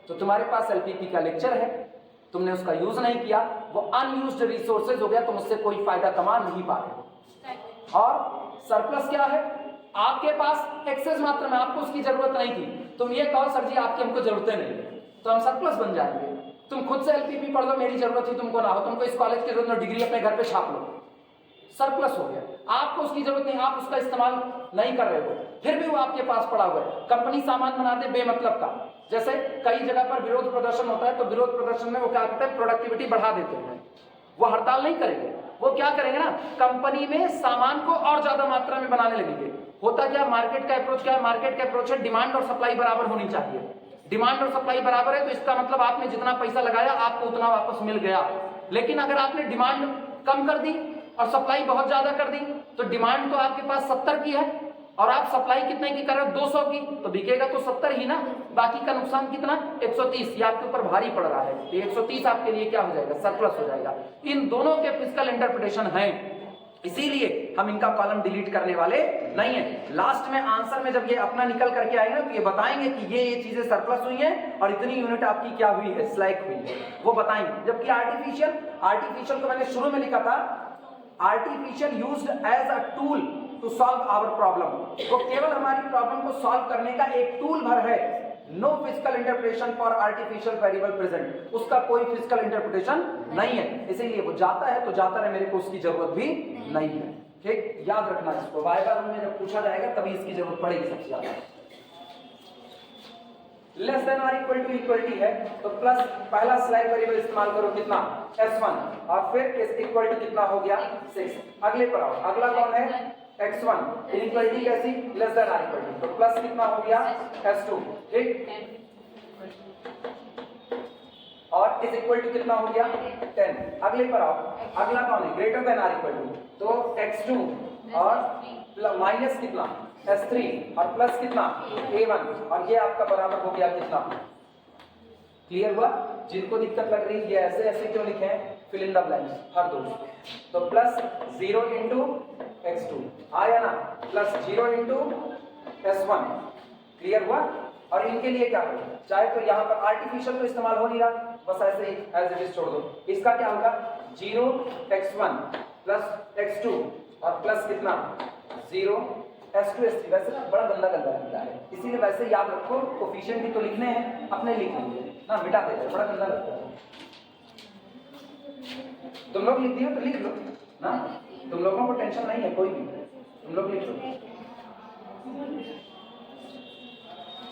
तो तुम्हारे पास एलपीपी का लेक्चर है, तुमने उसका यूज नहीं किया, वो अनयूज्ड रिसोर्सेज हो गया, तुम उससे कोई फायदा कमा नहीं पा रहे हो। और सरप्लस क्या है, आपके पास एक्सेस मात्रा में, आपको उसकी जरूरत नहीं थी। तुम ये कहो सर जी आपकी हमको जरूरतें नहीं है, तो हम सरप्लस बन जाएंगे। तुम खुद से एलपीपी पढ़ लो, मेरी जरूरत ही तुमको ना हो, तुमको इस कॉलेज की जरूरत ना, डिग्री अपने घर पे छाप लो, सरप्लस हो गया। आपको उसकी जरूरत नहीं, आप उसका इस्तेमाल नहीं कर रहे हो, फिर भी वो आपके पास पड़ा हुआ है। कंपनी सामान बनाते बेमतलब का, जैसे कई जगह पर विरोध प्रदर्शन होता है तो विरोध प्रदर्शन में वो क्या करते हैं, प्रोडक्टिविटी बढ़ा देते हैं। वो हड़ताल नहीं करेंगे, वो क्या करेंगे ना, कंपनी में सामान को और ज्यादा मात्रा में बनाने लगेंगे। होता क्या, मार्केट का अप्रोच क्या है, मार्केट का अप्रोच है डिमांड और सप्लाई बराबर होनी चाहिए। डिमांड और सप्लाई बराबर है तो इसका मतलब आपने जितना पैसा लगाया आपको उतना वापस मिल गया। लेकिन अगर आपने डिमांड कम कर दी और सप्लाई बहुत ज्यादा कर दी, तो डिमांड तो आपके पास 70 की है और आप सप्लाई कितने की कर रहे हो, 200 की, तो बिकेगा तो 70 ही ना, बाकी का नुकसान कितना, 130। ये आपके ऊपर भारी पड़ रहा है, तो 130 आपके लिए क्या हो जाएगा, सरप्लस हो जाएगा। इन दोनों के फिजिकल इंटरप्रिटेशन है, इसीलिए हम इनका कॉलम डिलीट करने वाले नहीं है। लास्ट में आंसर में जब ये अपना निकल करके आएंगे ना, तो ये बताएंगे कि ये चीजें सरप्लस हुई हैं और इतनी यूनिट आपकी क्या हुई है, स्लैक हुई है, वो बताएंगे। जबकि आर्टिफिशियल को मैंने शुरू में लिखा था, artificial used as a tool to solve our problem, वो केवल हमारी प्रॉब्लम को सॉल्व करने का एक टूल भर है। No physical interpretation for artificial variable present, उसका कोई फिजिकल इंटरप्रिटेशन नहीं है, इसीलिए वो जाता है तो जाता रहे, मेरे को उसकी जरूरत भी नहीं है। ठीक, याद रखना इसको, वाइवा में जब पूछा जाएगा तभी इसकी जरूरत पड़ेगी सबसे ज्यादा। लेस देन और इक्वल टू इक्वलिटी है तो प्लस पहला स्लैक वेरिएबल इस्तेमाल करो, कितना, s1, और फिर इस इक्वल टू कितना हो गया, 6। अगले पर आओ, अगला कौन है, x1, इक्वलिटी कैसी, लेस देन और इक्वल टू, तो प्लस कितना हो गया, s2। ठीक, और इस इक्वल टू कितना हो गया, 10। अगले पर आओ, अगला कौन है, ग्रेटर देन और इक्वल टू, तो x2 और माइनस कितना, s3, और प्लस कितना, a1, और ये आपका बराबर हो गया कितना। क्लियर हुआ? जिनको दिक्कत लग रही है ये ऐसे ऐसे क्यों लिखे हैं, फिल इन द ब्लैंक्स हर दो। तो प्लस 0 इंटू x2 आया ना, प्लस 0 इंटू s1। क्लियर हुआ? और इनके लिए क्या करें, चाहे तो यहाँ पर आर्टिफिशियल तो इस्तेमाल हो नहीं रहा, बस ऐसे ही एज इट इज छोड़ दो। इसका क्या होगा, 0x1 प्लस x2 और प्लस कितना, 0s2 s3। वैसे ना बड़ा गंदा गंदा लगता है, इसीलिए वैसे याद रखो, कोफिशिएंट भी तो लिखने हैं, अपने लिख लेंगे ना, मिटा देते, बड़ा गंदा लगता है। तुम लोग लिख दियो तो लिख लो ना, तुम लोगों को टेंशन नहीं है कोई भी, तुम लोग लिख लो,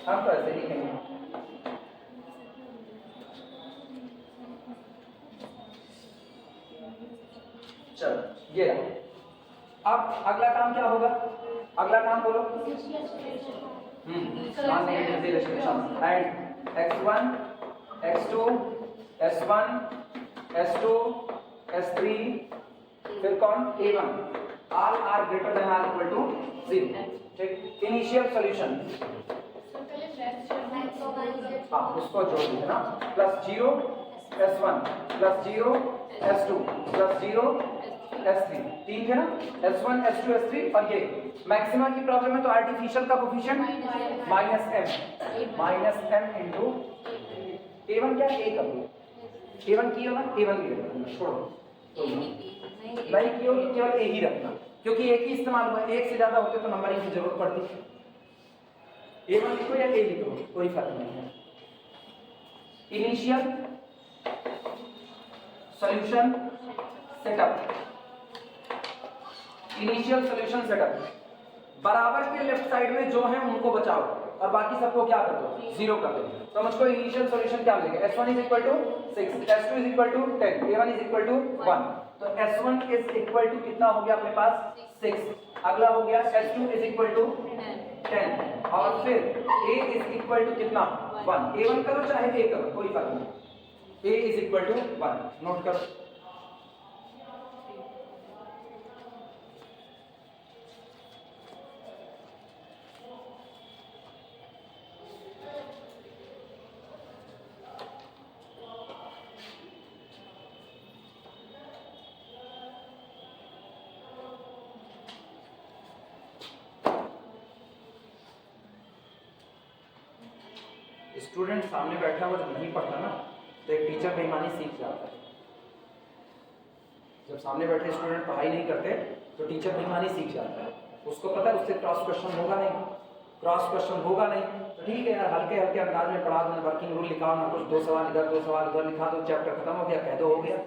हम तो ऐसे लिखेंगे। चलो ये रहा। अब अगला काम क्या होगा, अगला काम बोलो, and x1 x2 s1 s2 s3 फिर कौन, a1, all are greater than or equal to 0। ठीक, इनिशियल सॉल्यूशन, हाँ उसको जोड़ दीजिए ना, plus 0 s1 plus 0 s2 plus 0 s3, ठीक है ना, s1 s2 s3। और ये मैक्सिमा की प्रॉब्लम है तो आर्टिफिशियल का कोफिशिएंट -m इंटू a1, क्या a का a1 की हो ना, a1 भी रखना, छोड़ो तो नहीं की हो तो केवल a ही रखना, क्योंकि एक ही इस्तेमाल हुआ, एक से ज्यादा होते तो नंबरिंग की जरूरत पड़ती। a1 लिखो या a लिखो, कोई फर्क नहीं है। Initial solution setup, initial solution setup, बराबर के लेफ्ट साइड में जो है उनको बचाओ और बाकी सबको क्या कर दो, 0 कर दो। तो मुझको इनिशियल सॉल्यूशन क्या मिलेगा, s1 is equal to 6, s2 is equal to 10, a1 is equal to 1। तो S1 इज इक्वल टू कितना हो गया अपने पास 6। अगला हो गया S2 इज इक्वल टू 10 और फिर A इज इक्वल टू कितना 1। A1 करो चाहे A करो कोई फर्क नहीं। A is equal to 1 note करो। स्टूडेंट सामने बैठा हुआ जब नहीं पढ़ता ना तो एक टीचर बेईमानी सीख जाता है। जब सामने बैठे स्टूडेंट पढ़ाई नहीं करते तो टीचर बेईमानी सीख जाता है। उसको पता है उससे क्रॉस क्वेश्चन होगा नहीं, क्रॉस क्वेश्चन होगा नहीं तो ठीक है यार, हल्के हल्के अंदाज में पढ़ा दो, वर्किंग रूल लिखाओ ना, कुछ 2 सवाल इधर 2 सवाल उधर लिखा दो, चैप्टर खत्म हो गया, कह दो हो गया,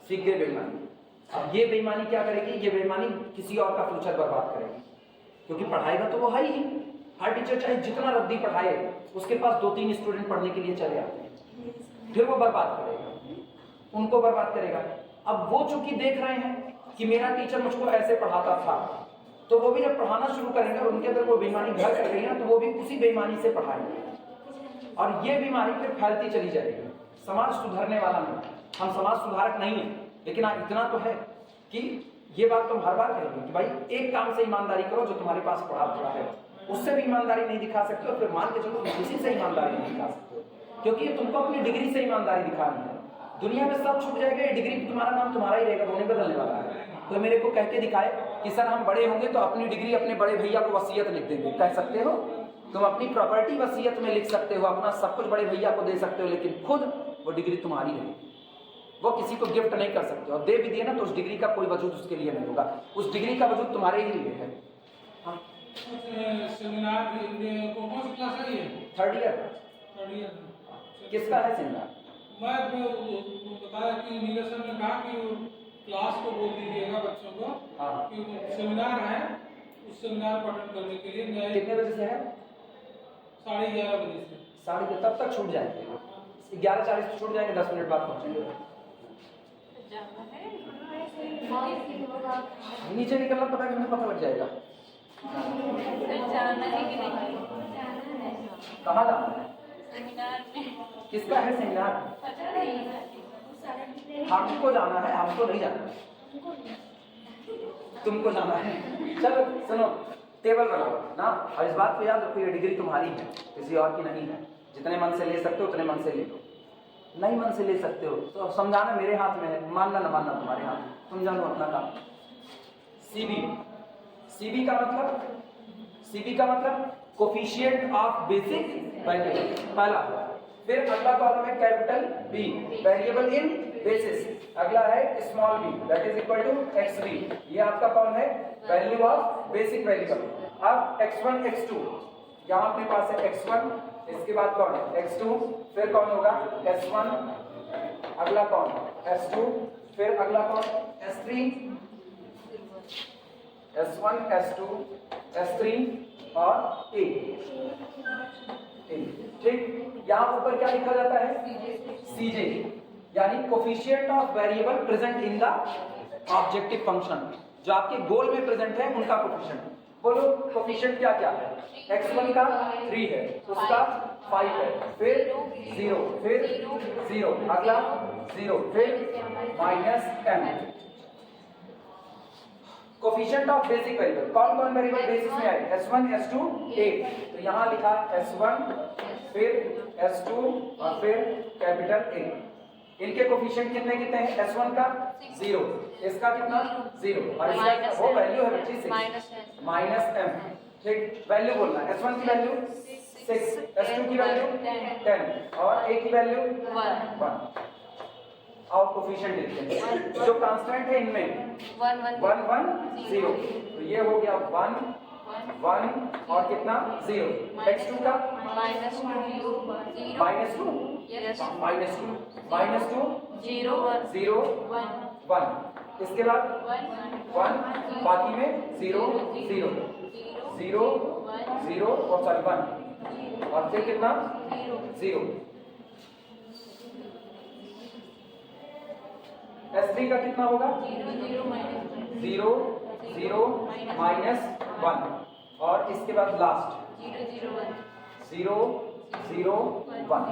सीख गए बेईमानी। अब ये बेईमानी क्या करेगी, ये बेईमानी किसी और का फ्यूचर बर्बाद करेगी, क्योंकि पढ़ाएगा तो वो है ही। हर टीचर चाहे जितना रद्दी पढ़ाए उसके पास 2-3 स्टूडेंट पढ़ने के लिए चले आते हैं, फिर वो बर्बाद करेगा, उनको बर्बाद करेगा। अब वो चूंकि देख रहे हैं कि मेरा टीचर मुझको ऐसे पढ़ाता था, तो वो भी जब पढ़ाना शुरू करेंगे और उनके अंदर वो बेईमानी घर कर रही है तो वो भी उसी बेईमानी से पढ़ाएंगे और ये बीमारी फिर फैलती चली जाएगी। समाज सुधरने वाला नहीं, हम समाज सुधारक नहीं है, लेकिन हाँ इतना तो है कि ये बात तुम हर बार कहेंगे कि भाई एक काम से ईमानदारी करो जो तुम्हारे पास पड़ा है, उससे भी ईमानदारी नहीं दिखा सकते हो, फिर मान के चलो किसी से ईमानदारी नहीं दिखा सकते हो, क्योंकि तुमको अपनी डिग्री से ईमानदारी दिखानी है। दुनिया में सब छूट जाएगा, ये डिग्री तुम्हारा नाम तुम्हारा ही रहेगा, नहीं बदलने वाला है। तो मेरे को कह के दिखाए कि सर हम बड़े होंगे तो अपनी डिग्री अपने बड़े भैया को वसीयत लिख देंगे, कह सकते हो? तुम अपनी प्रॉपर्टी वसीयत में लिख सकते हो, अपना सब कुछ बड़े भैया को दे सकते हो, लेकिन खुद वो डिग्री तुम्हारी रहेगी, वो किसी को गिफ्ट नहीं कर सकते। और दे भी दिए ना तो उस डिग्री का कोई वजूद उसके लिए नहीं होगा, उस डिग्री का वजूद तुम्हारे ही लिए है। हाँ सेमिनार को कौन सी क्लास है ये? 3rd year. 3rd ईयर किसका है सेमिनार? मैं बताया कि नीरज सर ने कहा कि क्लास को बोल दीजिएगा बच्चों को कि सेमिनार है, उस सेमिनार को अटेंड करने के लिए। कितने बजे से है? 11:30 बजे से। 11:30 तब तक छूट जाएंगे, 11:40 छूट जाएंगे, 10 मिनट बाद पहुंचेंगे। नीचे निकलना पता है, पता लग जाएगा कहाँ जाना है, सेमिनार में। किसका है सेमिनार? हमको जाना है, हमको नहीं जाना, तुमको जाना है। चलो सुनो, टेबल बनाओ ना, और इस बात को याद रखो ये डिग्री तुम्हारी है, किसी और की नहीं है। जितने मन से ले सकते हो उतने मन से ले लो, नहीं मन से ले सकते हो तो समझाना मेरे हाथ में है, मानना न मानना तुम्हारे हाथ में, तुम जानो अपना काम। सीबी का मतलब कोफिशिएंट ऑफ बेसिक वेरिएबल, पहला। फिर अगला कॉलम है capital B, variable in basis. अगला है small B, that is equal to XB, ये आपका कौन है, वैल्यू ऑफ बेसिक वेरिएबल। अब x1 x2, यहाँ अपने पास है x1, इसके बाद कौन है x2, फिर कौन होगा s1, अगला कौन s2, फिर अगला कौन s3, s1 s2 s3 और a। ठीक, यहाँ ऊपर क्या लिखा जाता है CJ, यानी coefficient of variable present in the objective function, जो आपके गोल में प्रेजेंट है उनका कोफिशिएंट। बोलो कोफिशिएंट क्या क्या है, x1 का 3 है, उसका 5 है, फिर 0, फिर 0, अगला 0, फिर -m। Coefficient of basic variable, कौन कौन वेरिएबल बेसिस में आए, s1 s2 a, तो यहाँ लिखा s1, फिर s2 और फिर कैपिटल A। इनके कोफिशिएंट कितने कितने हैं, s1 का 0, इसका कितना 0, और इसका वो वैल्यू है बच्ची 6 -m। ठीक, वैल्यू बोलना, s1 की वैल्यू 6, s2 की वैल्यू 10 और a की वैल्यू 1। और कोफिशिएंट लिखते हैं, जो कांस्टेंट है इनमें 1 1 0, तो ये हो गया 1 1 और कितना 0, x2 का -2 0 0 1, इसके बाद 1, बाकी में 0 0 0 0 और सॉरी 1, और फिर कितना 0। S3 का कितना होगा? 0 0 माइनस 0 0 माइनस 1 और इसके बाद लास्ट 0 0 1 0 0 1।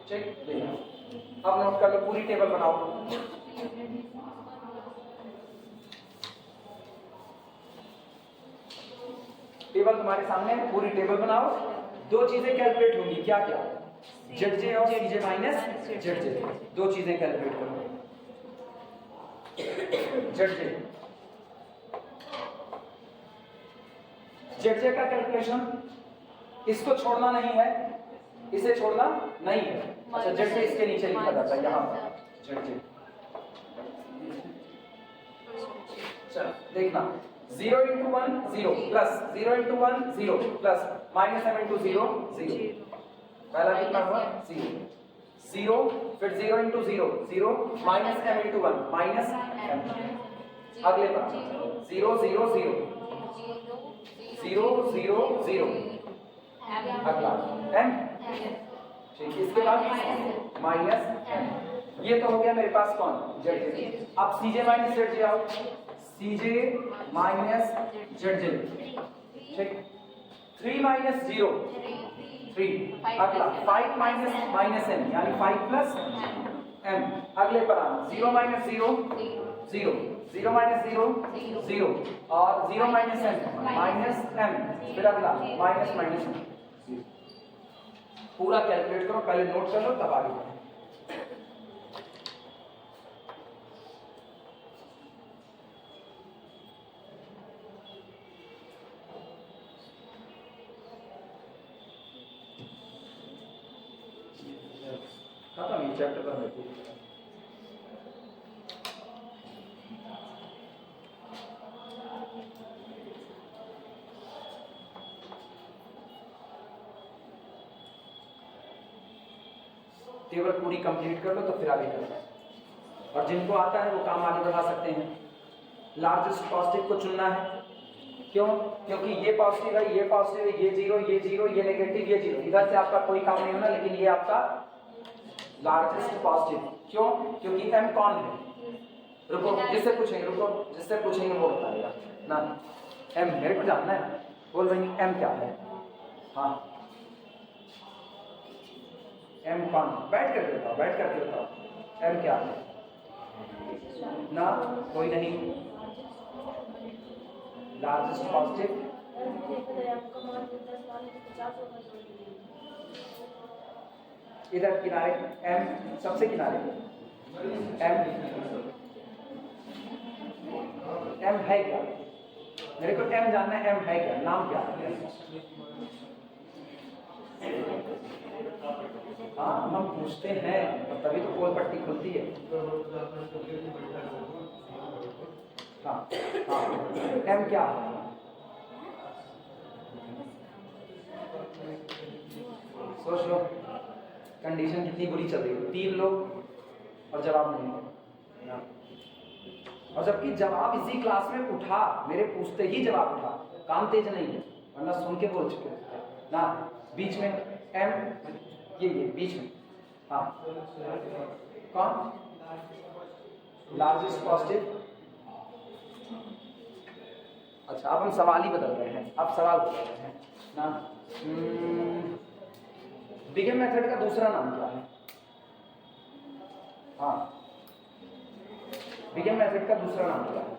चेक देखो, अब नोट कर लो, पूरी टेबल बनाओ। टेबल तुम्हारे सामने है, पूरी टेबल बनाओ। दो चीजें कैलकुलेट होंगी, क्या क्या? ZJ और CJ माइनस ZJ, दो चीजें कैलकुलेट करो। ZJ का कैलकुलेशन, इसको छोड़ना नहीं है, इसे छोड़ना नहीं है। अच्छा, ZJ इसके नीचे लिखा जाता है यहाँ पर ZJ। चलो देखना, 0 into 1 0 plus 0 into 1 0 plus minus m into 0 0। पहला कितना हुआ? 0 0, फिर 0 into 0 0 minus m into 1 minus m। अगले पर 0 0 0 0 0 0 अगला m, ठीक है, इसके बाद माइनस m। ये तो हो गया मेरे पास कौन? ZJ। अब CJ माइनस ZJ आओ, CJ माइनस ZJ, ठीक। 3 माइनस 0 3, अगला 5 माइनस m यानी 5 प्लस m। अगले पर आना, 0 माइनस 0 0 0 माइनस 0 0 और 0 माइनस m माइनस m, फिर अगला माइनस माइनस m। पूरा कैलकुलेट करो, पहले नोट कर लो तब आगे बढ़ो। खत्म ये चैप्टर का है। टेबल पूरी कंप्लीट कर लो तो फिर आगे करना है, और जिनको आता है वो काम आगे बढ़ा सकते हैं। लार्जेस्ट पॉजिटिव को चुनना है, क्यों? क्योंकि ये पॉजिटिव है, ये पॉजिटिव है, ये जीरो, ये जीरो, ये नेगेटिव, ये जीरो, इधर से आपका कोई काम नहीं होना, लेकिन ये आपका लार्जेस्ट पॉजिटिव। क्यों? क्योंकि m कौन है? रुको, जिससे पूछेंगे, रुको, जिससे पूछेंगे वो बताएगा ना। m मेरे को जानना है, बोल रही m क्या है? हाँ, m कौन? बैठ कर बताओ, बैठ करके बताओ m क्या है ना। कोई नहीं, लार्जेस्ट पॉजिटिव इधर किनारे m, सबसे किनारे m है क्या? मेरे को m जानना है, m है क्या? नाम क्या है? हाँ, हम पूछते हैं तभी तो पोल पट्टी खुलती है। हाँ हाँ, m क्या है? सोच लो, कंडीशन कितनी बुरी चल रही है। 3 लोग और जवाब नहीं है, और जबकि जवाब इसी क्लास में उठा, मेरे पूछते ही जवाब उठा। काम तेज नहीं है, वरना सुन के बोल चुके ना। बीच में m, ये बीच में, हाँ कौन? Largest positive. अच्छा, अब हम सवाल ही बदल रहे हैं, अब सवाल बदल रहे हैं ना। बिगेन मेथड का दूसरा नाम क्या है? हाँ, बिगेन मेथड का दूसरा नाम क्या है?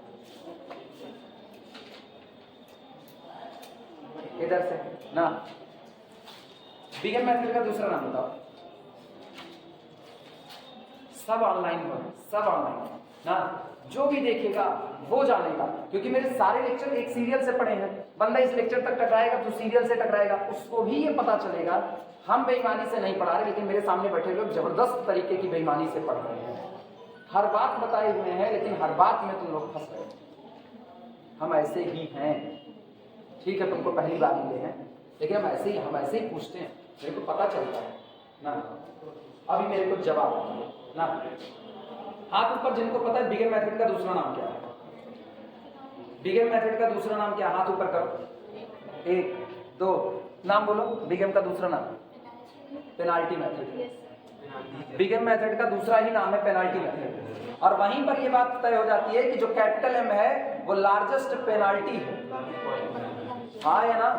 इधर से ना, बिगेन मेथड का दूसरा नाम बताओ। सब ऑनलाइन हो, सब ऑनलाइन ना, जो भी देखेगा वो जानेगा, क्योंकि मेरे सारे लेक्चर एक सीरियल से पढ़े हैं। बंदा इस लेक्चर तक टकराएगा तो सीरियल से टकराएगा, उसको भी ये पता चलेगा हम बेईमानी से नहीं पढ़ा रहे, लेकिन मेरे सामने बैठे लोग जबरदस्त तरीके की बेईमानी से पढ़ रहे हैं। हर बात बताए हुए हैं, लेकिन हर बात में तुम लोग फंस गए। हम ऐसे ही हैं, ठीक है, तुमको पहली बार मिले हैं, लेकिन हम ऐसे ही पूछते हैं, मेरे को पता चलता है ना। अभी मेरे को जवाब ना, हाथ ऊपर जिनको पता है बिगेन मेथड का दूसरा नाम क्या है? बिगेन मेथड का दूसरा नाम क्या? हाथ ऊपर करो, 1 2 नाम बोलो। बिगेन का दूसरा नाम? Penalty method. बिगम मेथड का दूसरा ही नाम है पेनाल्टी मेथड। और वहीं पर ये बात तय हो जाती है कि जो कैपिटल एम है वो लार्जेस्ट पेनाल्टी है। हाँ है ना,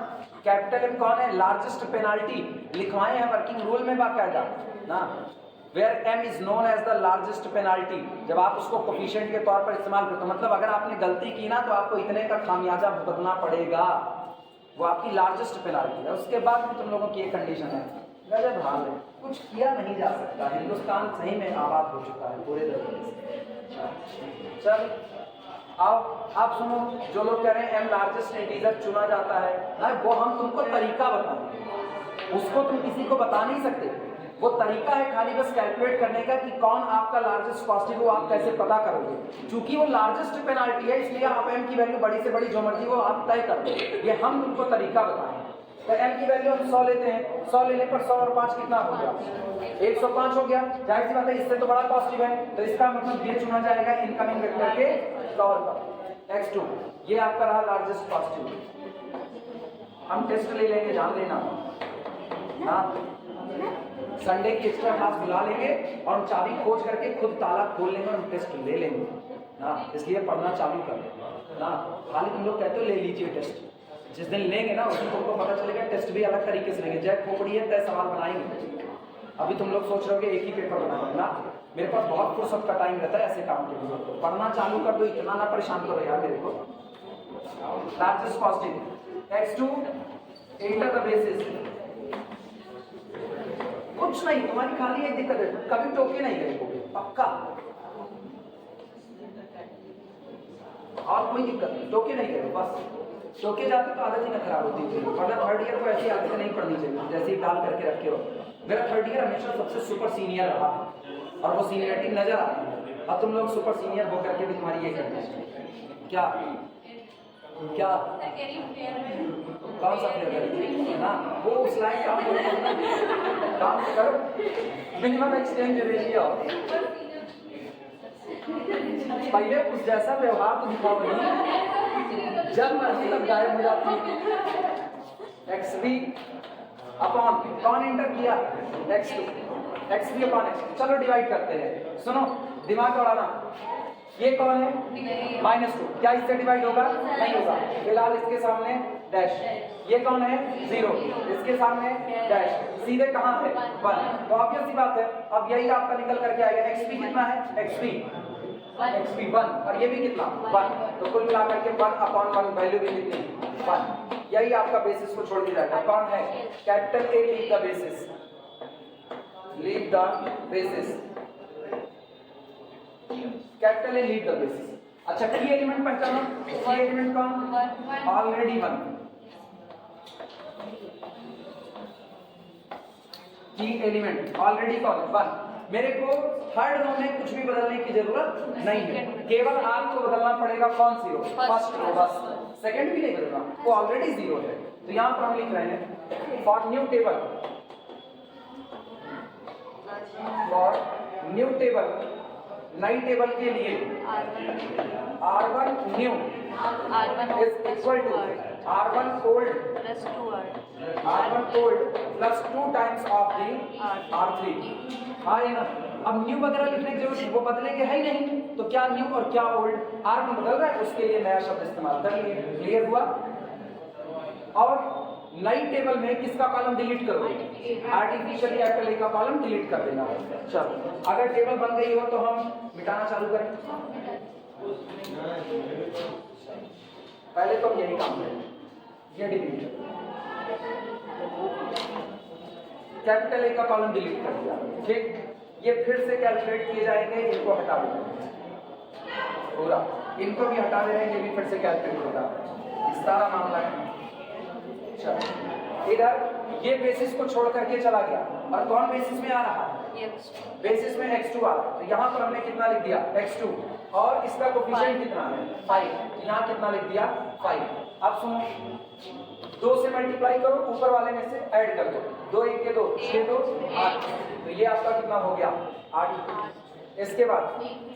कैपिटल एम कौन है? लार्जेस्ट पेनाल्टी लिखवाए हैं वर्किंग रूल में बाकायदा ना, where M is known as the largest penalty. जब आप उसको कोफिशिएंट के तौर पर इस्तेमाल करते हो, मतलब अगर आपने गलती की ना तो आपको इतने का खामियाजा भुगतना पड़ेगा, वो आपकी लार्जेस्ट पेनाल्टी है। उसके बाद भी तुम लोगों की एक कंडीशन है, गजब हाल है, कुछ किया नहीं जा सकता, हिंदुस्तान सही में आबाद हो चुका है पूरे तरीके से। चल आओ आप सुनो, जो लोग कह रहे हैं एम लार्जेस्ट इंटीजर चुना जाता है ना, वो हम तुमको तरीका बताएंगे, उसको तुम किसी को बता नहीं सकते। वो तरीका है खाली बस कैलकुलेट करने का कि कौन आपका लार्जेस्ट पॉजिटिव, वो आप कैसे पता करोगे। चूंकि वो लार्जेस्ट पेनाल्टी है इसलिए आप एम की वैल्यू बड़ी से बड़ी जो मर्जी वो आप तय कर दो, ये हम तुमको तरीका बताएंगे। तो एम की वैल्यू हम 100 लेते हैं, 100 लेने पर 100 और 5 कितना हो गया? 105 हो गया। जाहिर सी बात है इससे तो बड़ा पॉजिटिव है, तो इसका मतलब ये चुना जाएगा इनकमिंग वेक्टर के तौर पर x2, ये आपका रहा लार्जेस्ट पॉजिटिव। हम टेस्ट ले लेंगे, जान लेना हाँ, संडे की एक्स्ट्रा क्लास बुला लेंगे और हम चाबी खोज करके खुद ताला खोल लेंगे और हम टेस्ट ले लेंगे ना, इसलिए पढ़ना चालू कर ना। खाली तुम लोग कहते हो ले लीजिए टेस्ट, जिस दिन लेंगे ना उस दिन तुमको पता चलेगा टेस्ट भी अलग तरीके से लेंगे। जय खोपड़ी है तय सवाल बनाएंगे, अभी तुम लोग सोच रहे हो कि एक ही पेपर बनाएंगे ना, मेरे पास बहुत फुर्सत का टाइम रहता है ऐसे काम के लिए। पढ़ना चालू कर दो, इतना ना परेशान करो यार मेरे को। Largest positive x2 enter the basis, कुछ नहीं, तुम्हारी खाली एक दिक्कत है, कभी टोके नहीं गए पक्का, और कोई दिक्कत नहीं, टोके नहीं गए बस। टोके जाते तो आदत ही ना खराब होती थी, वरना थर्ड ईयर को ऐसी आदतें नहीं पढ़नी चाहिए जैसे ही डाल करके रखे हो। मेरा थर्ड ईयर हमेशा सबसे सुपर सीनियर रहा और वो सीनियरिटी नजर आती है। अब तुम लोग सुपर सीनियर होकर के भी तुम्हारी ये कंडीशन क्या क्या कौन सा फ्लेवर ना, वो उस लाइन काम करो, मिनिमम एक्सचेंज रेशियो पहले उस जैसा व्यवहार तो दिखाओ नहीं, जब मर्जी तब गायब हो जाती। XB अपॉन कौन एंटर किया? x2, XB upon x। चलो डिवाइड करते हैं, सुनो दिमाग दौड़ाना, ये कौन है? -2, क्या इससे डिवाइड होगा? नहीं होगा, फिलहाल इसके सामने डैश। ये कौन है? 0, इसके सामने डैश, सीधे कहाँ है? 1। तो ऑब्वियस सी बात है, अब यही आपका निकल करके आएगा। XB कितना है? XB 1, और ये भी कितना? 1, तो कुल मिलाकर के 1 अपॉन 1, वैल्यू भी कितनी? 1। यही आपका बेसिस को छोड़ दिया जाएगा। कौन है? Capital A leave the basis, leave the basis, capital A leave the basis. अच्छा की एलिमेंट पहचानो, की एलिमेंट कौन? ऑलरेडी 1, की एलिमेंट ऑलरेडी कौन? 1। मेरे को थर्ड रो में कुछ भी बदलने की जरूरत नहीं है, केवल आपको बदलना पड़ेगा कौन सी रो? फर्स्ट रो, बस सेकंड भी नहीं बदलना, वो ऑलरेडी 0 है। तो यहाँ पर हम लिख रहे हैं for new table, for new table, नई टेबल के लिए R1 new is equal to R1 old plus 2R, R1 old plus 2 times of the R3। हाँ ये ना, अब न्यू वगैरह लिखने की जरूरत वो बदलेंगे है ही नहीं, तो क्या न्यू और क्या ओल्ड, R1 बदल रहा है उसके लिए नया शब्द इस्तेमाल कर लिए। क्लियर हुआ? और नई टेबल में किसका कॉलम डिलीट करोगे? आर्टिफिशियल कैपिटल ए का कॉलम डिलीट कर देना। चलो अगर टेबल बन गई हो तो हम मिटाना चालू करें। पहले तो हम यही काम करें, ये डिलीट, कैपिटल ए का कॉलम डिलीट कर दिया, ठीक। ये फिर से कैलकुलेट किए जाएंगे, इनको हटा देंगे पूरा, इनको भी हटा दे रहे हैं, ये भी फिर से कैलकुलेट होगा, इस सारा मामला है। इधर ये बेसिस को छोड़ करके चला गया, और कौन बेसिस में आ रहा है? बेसिस में x2 आ रहा है। तो यहाँ पर हमने कितना लिख दिया? x2, और इसका कोफिशिएंट कितना है? 5। यहाँ कितना लिख दिया? 5। अब सुनो, 2 से मल्टीप्लाई करो, ऊपर वाले में से ऐड कर दो, 2 1 के 2 6 2 8, तो ये आपका कितना हो गया? 8। इसके बाद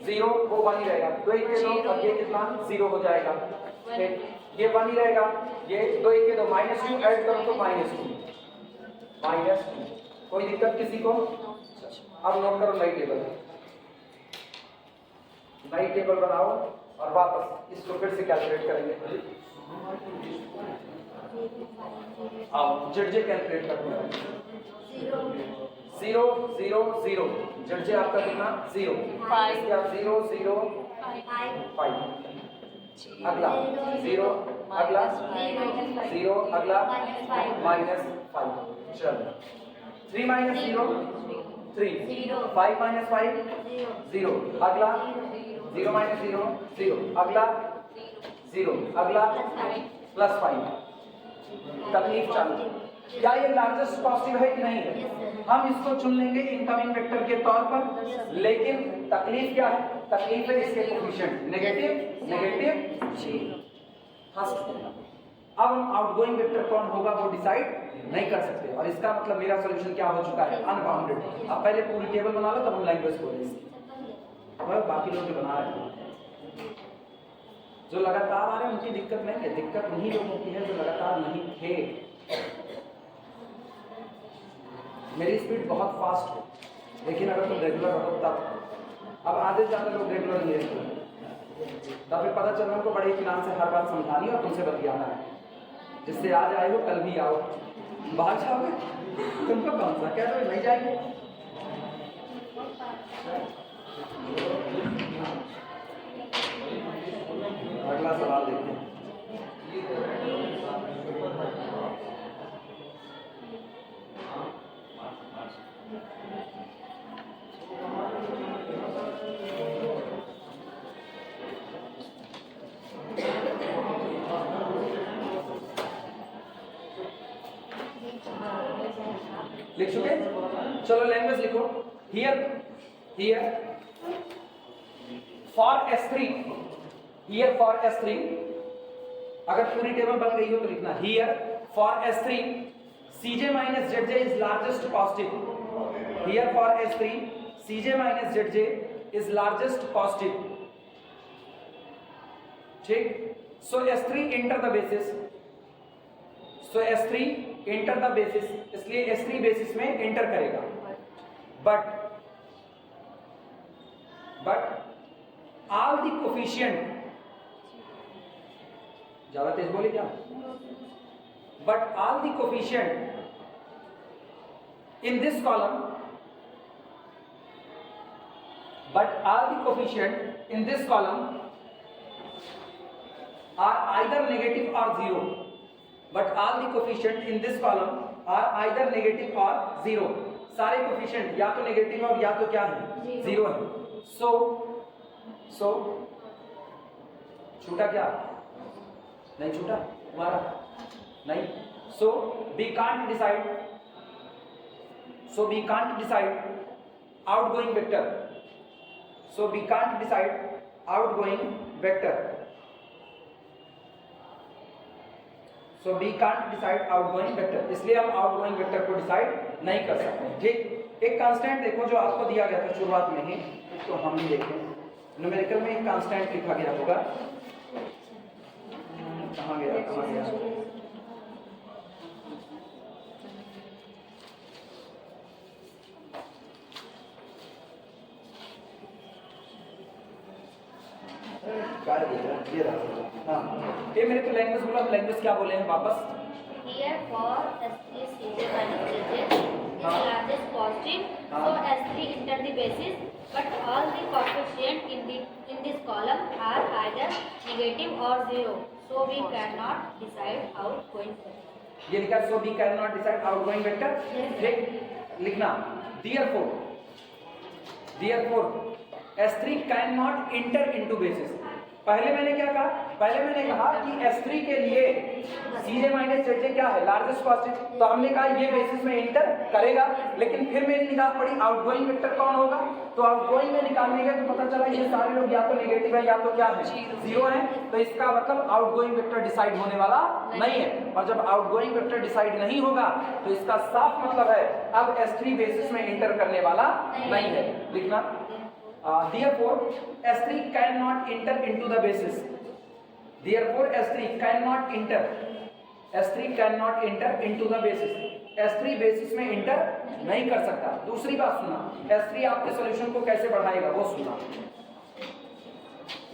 0 वो 1 ही रहेगा, 2 1 के 2, अब ये कितना? 0 हो जाएगा, ये 1 ही रहेगा, ये 2 1 के 2 -2 ऐड करो तो -2, कोई दिक्कत किसी को? अब नोट करो नई टेबल, नई टेबल बनाओ और वापस इसको फिर से कैलकुलेट करेंगे। अब जेड कैलकुलेट करते हैं। 0 0 0 जेड आपका कितना 0, 0 0 5, अगला 0, अगला 0, अगला -5, चलो 3 - 0 3, 5 - 5 0, अगला 0 - 0 0, अगला 0, अगला +5। तकलीफ चालू, क्या ये लार्जेस्ट पॉजिटिव है कि नहीं है? हम इसको चुन लेंगे इनकमिंग वेक्टर के तौर पर, लेकिन तकलीफ क्या है? तकलीफ है इसके कोफिशिएंट नेगेटिव फर्स्ट। अब हम आउटगोइंग वेक्टर कौन होगा वो डिसाइड नहीं कर सकते, और इसका मतलब मेरा सॉल्यूशन क्या हो चुका है? अनबाउंडेड। अब पहले पूरी टेबल बना लो, तब हम लैंग्वेज बोलेंगे। और बाकी लोग जो बना रहे हैं, जो लगातार आ रहे हैं उनकी दिक्कत नहीं है, दिक्कत उन्हीं लोगों की है जो लगातार नहीं थे। मेरी स्पीड बहुत फास्ट है, लेकिन अगर तुम रेगुलर रहो तब। अब आधे ज़्यादा लोग रेगुलर नहीं रहते, तब फिर पता चल रहा है उनको बड़े इत्मीनान से हर बात समझानी और तुमसे बतियाना है। जिससे आज आए हो कल भी आओ, बाहर जाओगे तुमको कौन सा क्या तो नहीं जाएंगे। अगला सवाल देखते हैं। लिख चुके? चलो लैंग्वेज लिखो। Here for S3, here for S3, अगर पूरी टेबल बन गई हो तो लिखना here for S3 Cj - Zj is largest positive. Here for S3 Cj - Zj is largest positive. ठीक, सो S3 enter the basis, so S3 enter the basis, इसलिए S3 basis में एंटर करेगा। बट ऑल द कोफिशिएंट, ज्यादा तेज बोले क्या? But all the coefficient in this column, but all the coefficient in this column are either negative or 0, but all the coefficient in this column are either negative or 0। सारे coefficient या तो negative और या तो क्या है? 0 है। सो छूटा क्या? नहीं छूटा हमारा, नहीं। सो we can't decide outgoing vector, so we can't decide outgoing vector, so we can't decide outgoing vector, इसलिए हम outgoing vector को डिसाइड नहीं कर सकते। ठीक, एक कांस्टेंट देखो जो आपको दिया गया था शुरुआत में ही, तो हम भी देखें। न्यूमेरिकल में एक कांस्टेंट लिखा गया होगा, कहाँ गया? ये रहा। हाँ, ये मेरे को लैंग्वेज बोला, हम लैंग्वेज क्या बोले हैं वापस? Here for S3 Cj - Zj is largest positive, so S3 enter the basis, but all the coefficient in this column are either negative or 0, so we cannot decide outgoing vector। ये लिखा, so we cannot decide outgoing vector। ठीक, लिखना therefore S3 cannot enter into basis। पहले मैंने क्या कहा? पहले मैंने कहा कि S3 के लिए Cj - Zj क्या है? Largest positive. तो हमने कहा ये बेसिस में एंटर करेगा, लेकिन फिर मेरी निगाह पड़ी आउटगोइंग वेक्टर कौन होगा। तो आउटगोइंग में निकालने गए तो पता चला ये सारे लोग या तो नेगेटिव है या तो क्या है? 0 है। तो इसका मतलब आउटगोइंग वेक्टर डिसाइड होने वाला नहीं है, और जब आउटगोइंग वेक्टर डिसाइड नहीं होगा तो इसका साफ मतलब है अब S3 बेसिस में एंटर करने वाला नहीं है। लिखना therefore S3 cannot enter into the basis, therefore S3 cannot enter into the basis। S3 basis में इंटर नहीं कर सकता। दूसरी बात सुना, S3 आपके सॉल्यूशन को कैसे बढ़ाएगा वो सुना।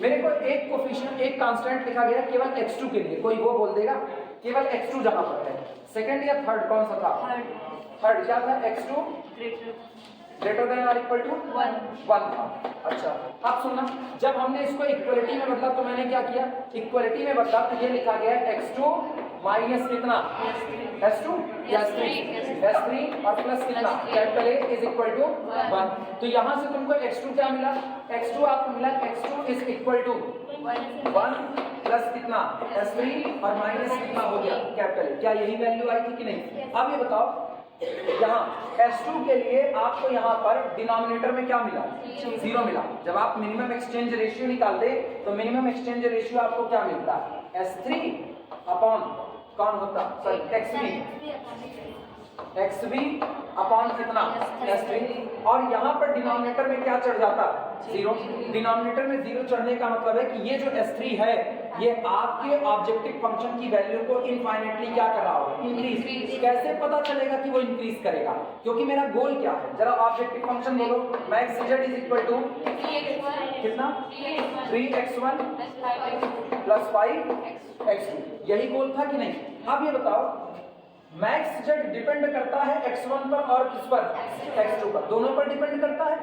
मेरे को एक कोफिशिएंट, एक कांस्टेंट लिखा गया केवल x2 के लिए, कोई वो बोल देगा केवल x2 जहां पर है। सेकंड या थर्ड कौन सा था? थर्ड क्या था? x2 ग्रेटर देन और इक्वल टू 1 था। अच्छा, अब सुनना, जब हमने इसको इक्वलिटी में बदला तो मैंने क्या किया? इक्वलिटी में बदला तो ये लिखा गया है x2 माइनस कितना? S2 या S3 और प्लस कितना? Capital A is equal to 1। तो यहां से तुमको x2 क्या मिला? x2 आपको मिला x2 is equal to 1 plus कितना? S3 और माइनस कितना हो गया? Capital A। क्या यही वैल्यू आई थी कि नहीं? अब ये बताओ, यहाँ S2 के लिए आपको यहाँ पर डिनोमिनेटर में क्या मिला? 0 मिला। जब आप मिनिमम एक्सचेंज रेशियो निकालते तो मिनिमम एक्सचेंज रेशियो आपको क्या मिलता? S3 अपॉन कौन होता? सॉरी XB अपॉन कितना? S3। और यहाँ पर डिनोमिनेटर में क्या चढ़ जाता? 0। डिनोमिनेटर में 0 चढ़ने का मतलब है कि ये जो S3 है ये आपके ऑब्जेक्टिव फंक्शन की वैल्यू को इनफाइनाइटली क्या कर रहा होगा? इंक्रीज। कैसे पता चलेगा कि वो इंक्रीज करेगा? क्योंकि मेरा गोल क्या है? जरा ऑब्जेक्टिव फंक्शन बोलो। Max z is equal to कितना? 3x1 plus 5x2। यही गोल था कि नहीं? अब ये बताओ, मैक्स z डिपेंड करता है x1 पर और किस पर? x2 पर। दोनों पर डिपेंड करता है।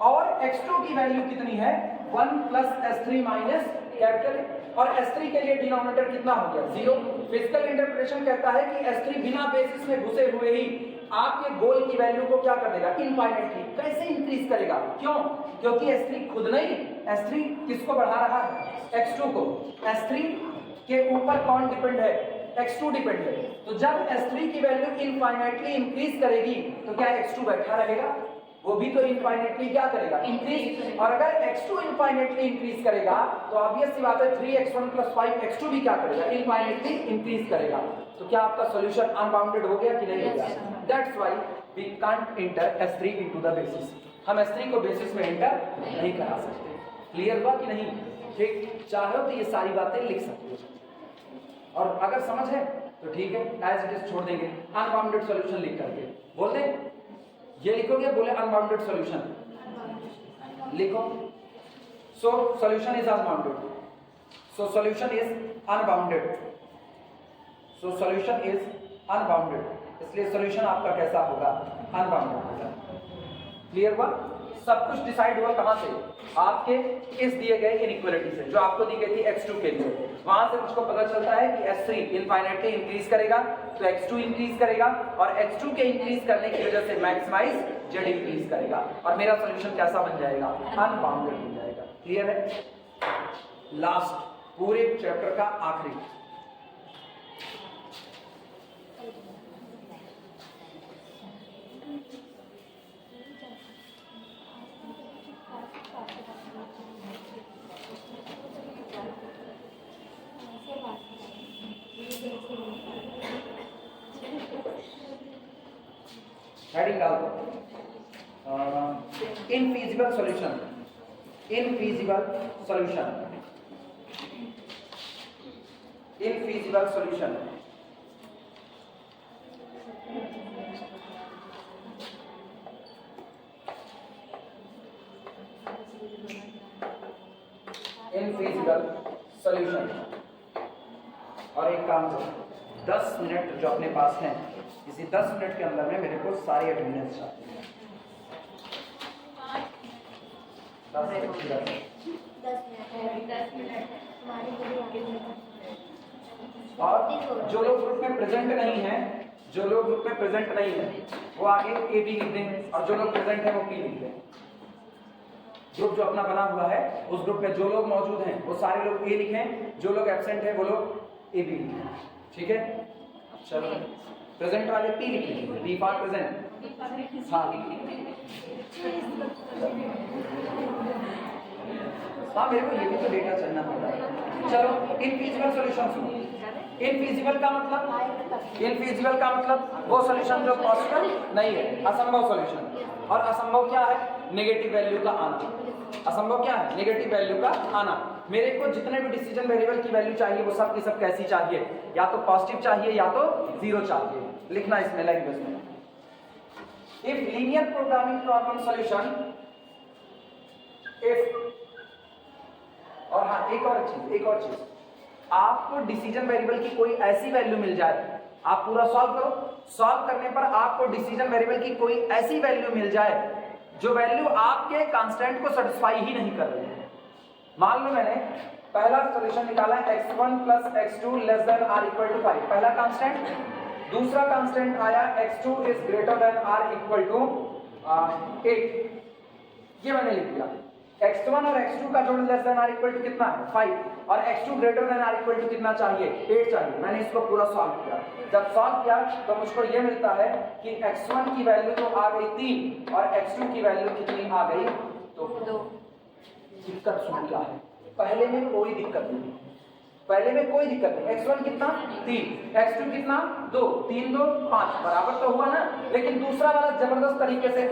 और x2 की वैल्यू कितनी है? 1 plus S3 minus capital A। और S3 के लिए डिनोमिनेटर कितना हो गया? 0। फिजिकल इंटरप्रिटेशन कहता है कि S3 बिना बेसिस में घुसे हुए ही आपके गोल की वैल्यू को क्या कर देगा? इनफाइनाइटली। कैसे इंक्रीज करेगा? क्यों? क्योंकि S3 खुद नहीं, S3 किसको बढ़ा रहा है? x2 को। S3 के ऊपर कौन डिपेंड है? x2 डिपेंड है। तो जब S3 की वैल्यू इनफाइनाइटली इंक्रीज करेगी तो क्या x2 बैठा रहेगा? वो भी तो इनफाइनाइटली क्या करेगा? इंक्रीज। और अगर x2 इनफाइनाइटली इंक्रीज करेगा तो ऑब्वियस सी बात है 3x1 प्लस 5x2 भी क्या करेगा? इनफाइनाइटली इंक्रीज करेगा। तो क्या आपका सॉल्यूशन अनबाउंडेड हो गया कि नहीं हो गया? That's why we can't enter S3 into the basis. हम S3 को बेसिस में एंटर नहीं करा सकते। क्लियर हुआ कि नहीं? ठीक, चाहे तो ये सारी बातें लिख सकते हो और अगर समझ है तो ठीक है, एज इट इज छोड़ देंगे। अनबाउंडेड सॉल्यूशन लिख करके बोल दें, ये लिखोगे, बोले अनबाउंडेड सॉल्यूशन लिखो। So solution is unbounded. So solution is unbounded. So solution is unbounded. इसलिए सॉल्यूशन आपका कैसा होगा? अनबाउंडेड होगा। क्लियर हुआ? सब कुछ डिसाइड हुआ कहां से? आपके इस दिए गए इनइक्वालिटी से जो आपको दी गई थी x2 के लिए। वहां से मुझको पता चलता है कि S3 इनफाइनाइटली इंक्रीज करेगा तो x2 इंक्रीज करेगा और x2 के इंक्रीज करने की वजह से मैक्सिमाइज z इंक्रीज करेगा और मेरा सॉल्यूशन कैसा बन जाएगा? अनबाउंडेड बन जाएगा। क्लियर है? लास्ट पूरे चैप्टर का आखिरी हेडिंग डाल दो, इनफीजिबल सॉल्यूशन। इनफीजिबल सॉल्यूशन। इनफीजिबल सॉल्यूशन। इनफीजिबल सॉल्यूशन। और एक काम करो, 10 मिनट जो अपने पास हैं, इसी 10 मिनट के अंदर में मेरे को सारी अटेंडेंस चाहिए। 10 मिनट। और जो लोग ग्रुप में प्रेजेंट नहीं हैं, जो लोग ग्रुप में प्रेजेंट नहीं है वो आगे ए बी लिख दें और जो लोग प्रेजेंट है वो पी लिख दें। ग्रुप जो अपना बना हुआ है उस ग्रुप में जो लोग मौजूद हैं वो सारे लोग ए लिखें, जो लोग एब्सेंट है वो लोग ए बी लिखें। ठीक है, चलो प्रेजेंट वाले पी लिख लीजिए, पी फॉर प्रेजेंट। हाँ हाँ, मेरे को ये भी तो डेटा चलना पड़ता है। चलो इनफीजिबल सॉल्यूशन सुनो। इनफीजिबल का मतलब, इनफीजिबल का मतलब वो सॉल्यूशन जो पॉसिबल नहीं है, असंभव सॉल्यूशन। और असंभव क्या है? नेगेटिव वैल्यू का आना। असंभव क्या है? नेगेटिव वैल्यू का आना। मेरे को जितने भी डिसीजन वेरिएबल की वैल्यू चाहिए वो सब की सब कैसी चाहिए, या तो पॉजिटिव चाहिए या तो जीरो चाहिए। लिखना इसमें लैंग्वेज में, if linear programming problem solution, if, और हाँ एक और चीज, आपको डिसीजन वेरिएबल की कोई ऐसी वैल्यू मिल जाए, आप पूरा सॉल्व करो, सॉल्व करने पर आपको डिसीजन वेरिएबल की कोई ऐसी वैल्यू मिल जाए जो वैल्यू आपके कांस्टेंट को सेटिस्फाई ही नहीं कर रही है। मान लो मैंने पहला सॉल्यूशन निकाला x1 plus x2 less than or equal to 5, पहला कांस्टेंट, दूसरा कांस्टेंट आया x2 is greater than or equal to 8, ये मैंने लिख दिया। x1 और x2 का जोड़ less than or equal to कितना है 5, और x2 greater than or equal to कितना चाहिए 8 चाहिए। मैंने इसको पूरा सॉल्व किया, जब सॉल्व किया तो मुझको ये मिलता है कि x1 की वैल्यू तो आ गई 3 और x2 की वैल्यू कितनी आ गई तो 2। दिक्कत सुन क्या है, पहले में कोई दिक्कत नहीं, पहले में कोई दिक्कत नहीं, x1 कितना 3, x2 कितना 2, 3 2 5 बराबर तो हुआ ना। लेकिन दूसरा वाला जबरदस्त तरीके से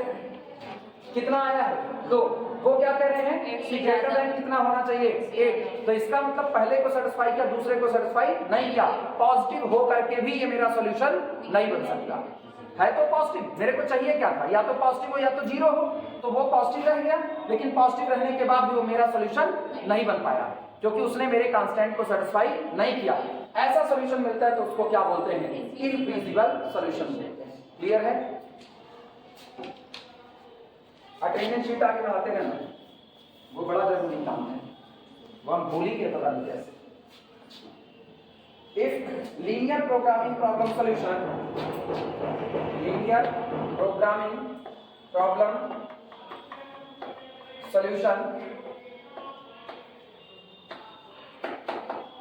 कितना आया है 2, वो क्या कह रहे हैं कि ग्रेटर देन कितना होना चाहिए 8, तो इसका मतलब पहले को सेटिस्फाई किया दूसरे को सेटिस्फाई नहीं किया। पॉजिटिव हो करके भी ये मेरा सॉल्यूशन नहीं बन सकता है, तो पॉजिटिव मेरे को चाहिए क्या था, या तो पॉजिटिव हो या तो जीरो हो, तो वो पॉजिटिव रह गया, लेकिन पॉजिटिव रहने के बाद भी वो मेरा सॉल्यूशन नहीं बन पाया क्योंकि उसने मेरे कांस्टेंट को सेटिस्फाई नहीं किया। ऐसा सॉल्यूशन मिलता है तो उसको क्या बोलते हैं, इनफीजिबल सॉल्यूशन बोलते हैं। क्लियर है? अटेंडेंस शीट आगे बढ़ाते रहना, वो बड़ा जरूरी काम है, वो हम भूल ही गए पता नहीं कैसे। If linear programming problem solution, linear programming problem solution,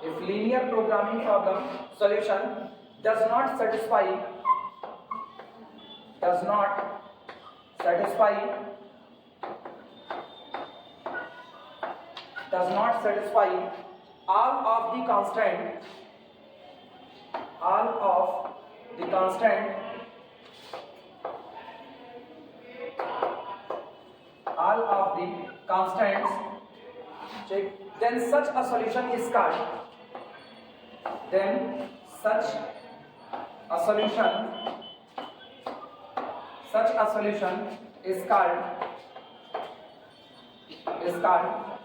if linear programming problem solution does not satisfy all of the constant constants, check, then such a solution is called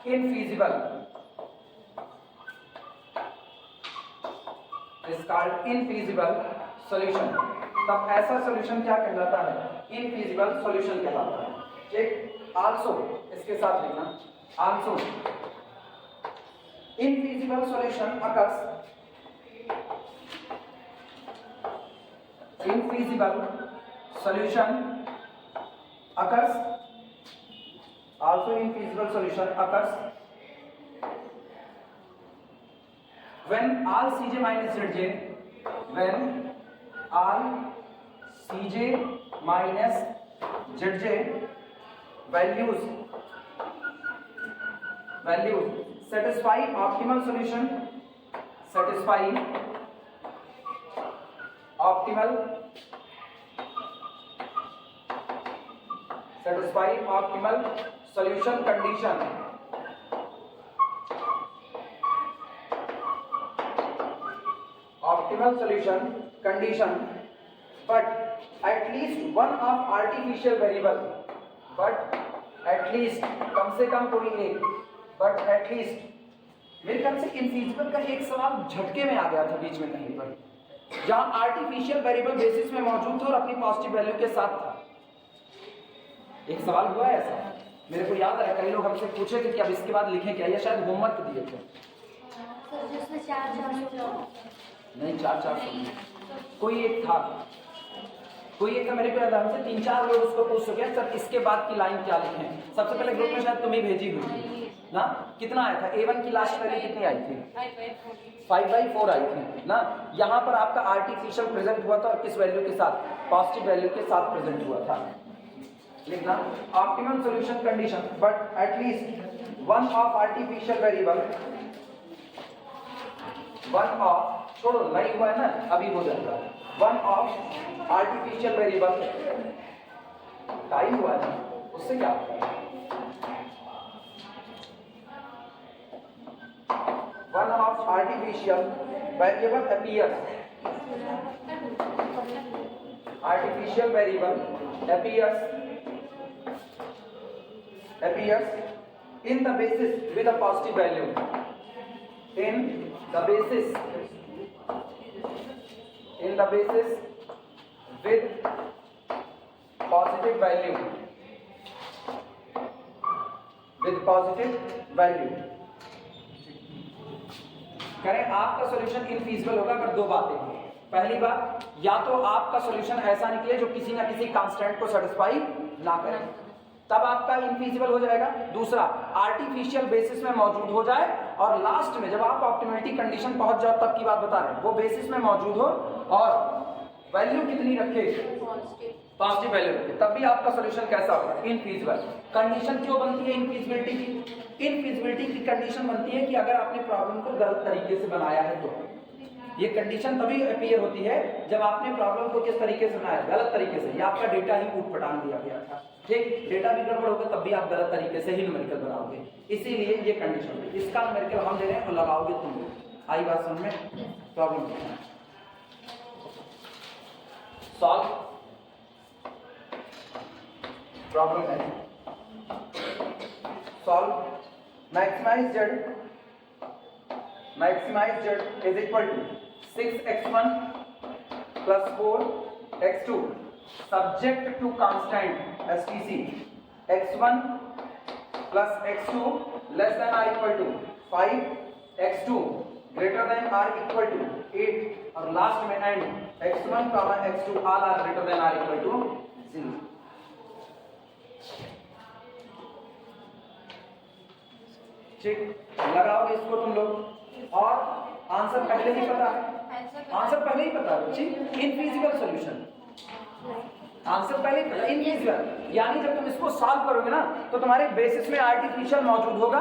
infeasible, solution। तब ऐसा solution क्या कहलाता है, इनफीजिबल solution कहलाता है। ठीक, also इसके साथ लिखना, also infeasible solution occurs, infeasible solution occurs, also infeasible solution occurs when all Cj minus Zj, when all Cj minus Zj values satisfy optimal solution, satisfy optimal solution condition, optimal solution condition, but at least one of artificial variable, but at least कम से कम कोई एक, but at least मेरे ख्याल से इनफीजिबल का एक सवाल झटके में आ गया था बीच में कहीं पर, जहां आर्टिफिशियल वेरिएबल बेसिस में मौजूद था और अपनी पॉजिटिव वैल्यू के साथ था। एक सवाल हुआ है ऐसा, मेरे को याद है कई लोग हमसे पूछे थे कि अब इसके बाद लिखें क्या, या शायद होमवर्क दिए थे। जिसमें 4 नहीं 4 कोई एक था मेरे को याद है, हमसे 3-4 लोग उसको पूछ चुके हैं सर इसके बाद की लाइन क्या लिखें। सबसे पहले ग्रुप में शायद तुम्हें भेजी हुई थी ना, कितना आया था, A1 की लास्ट वैल्यू कितनी आई थी 5/4 आई थी ना। यहाँ पर आपका आर्टिफिशियल प्रेजेंट हुआ था और किस वैल्यू के साथ, पॉजिटिव वैल्यू के साथ प्रेजेंट हुआ था। लिखना optimum solution condition, but at least one of artificial variable, one of, छोड़ो नहीं हुआ है ना अभी हो जाएगा, one of artificial variable, time हुआ है उससे क्या होता है, of artificial variable appears, artificial variable appears in the basis with a positive value, in the basis with positive value, करें आपका सॉल्यूशन इनफीजिबल होगा अगर दो बातें हों। पहली बात, या तो आपका सॉल्यूशन ऐसा निकले जो किसी ना किसी कांस्टेंट को सेटिस्फाई ना करे, तब आपका इनफीजिबल हो जाएगा। दूसरा, आर्टिफिशियल बेसिस में मौजूद हो जाए और लास्ट में जब आप ऑप्टिमलिटी कंडीशन पहुंच जाओ तब की बात बता रहे हैं, वो बेसिस में मौजूद हो और वैल्यू कितनी रखे, पॉजिटिव वैल्यू रखे, तब भी आपका सॉल्यूशन कैसा होगा, इनफीजिबल। कंडीशन क्यों बनती है इनफीजिबिलिटी की? इनफीजिबिलिटी की कंडीशन बनती है कि अगर आपने प्रॉब्लम को गलत तरीके से बनाया है तो। ये कंडीशन तभी अपीयर होती है जब आपने प्रॉब्लम को किस तरीके से बनाया, गलत तरीके से, या आपका डेटा ही ऊट पटांग दिया गया था। ठीक, डेटा भी गड़बड़ होगा तब भी आप गलत तरीके से ही न्यूमेरिकल बनाओगे, इसीलिए ये कंडीशन है। इसका न्यूमेरिकल हम दे रहे हैं और लगाओगे तुम। आई बात समझ में? प्रॉब्लम सॉल्व प्रॉब्लम है, solve maximise z is equal to 6x1 plus 4x2 subject to constant STC, x1 plus x2 less than or equal to 5, x2 greater than or equal to 8 और लास्ट में and x1 x2 all are greater than or equal to 0। ठीक, लगाओगे इसको तुम लोग और answer पहले ही पता है, आंसर पहले ही पता है। ठीक, इनफीजिबल सॉल्यूशन, आंसर पहले ही पता, इनफीजिबल यानी जब तुम इसको सॉल्व करोगे ना तो तुम्हारे बेसिस में आर्टिफिशियल मौजूद होगा,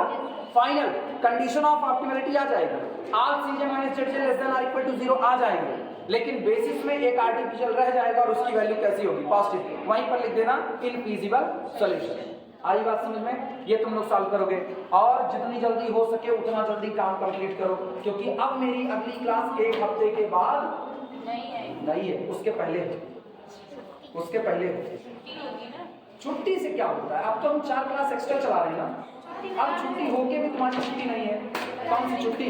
फाइनल कंडीशन ऑफ ऑप्टिमलिटी आ जाएगी, all Cj minus Zj less than और इक्वल टू 0 आ जाएंगे, लेकिन बेसिस में एक आर्टिफिशियल रह जाएगा और उसकी वैल्यू कैसी होगी, पॉजिटिव। वहीं पर लिख देना इनफीजिबल सॉल्यूशन। आई बात समझ में? ये तुम लोग सॉल्व करोगे और जितनी जल्दी हो सके उतना जल्दी काम कंप्लीट करो, क्योंकि अब मेरी अगली क्लास एक हफ्ते के बाद नहीं है, उसके पहले छुट्टी से क्या होता है? अब तो हम 4 क्लास एक्स्ट्रा चला रहे हैं ना, अब छुट्टी होके भी तुम्हारी छुट्टी नहीं है। कौन सी छुट्टी?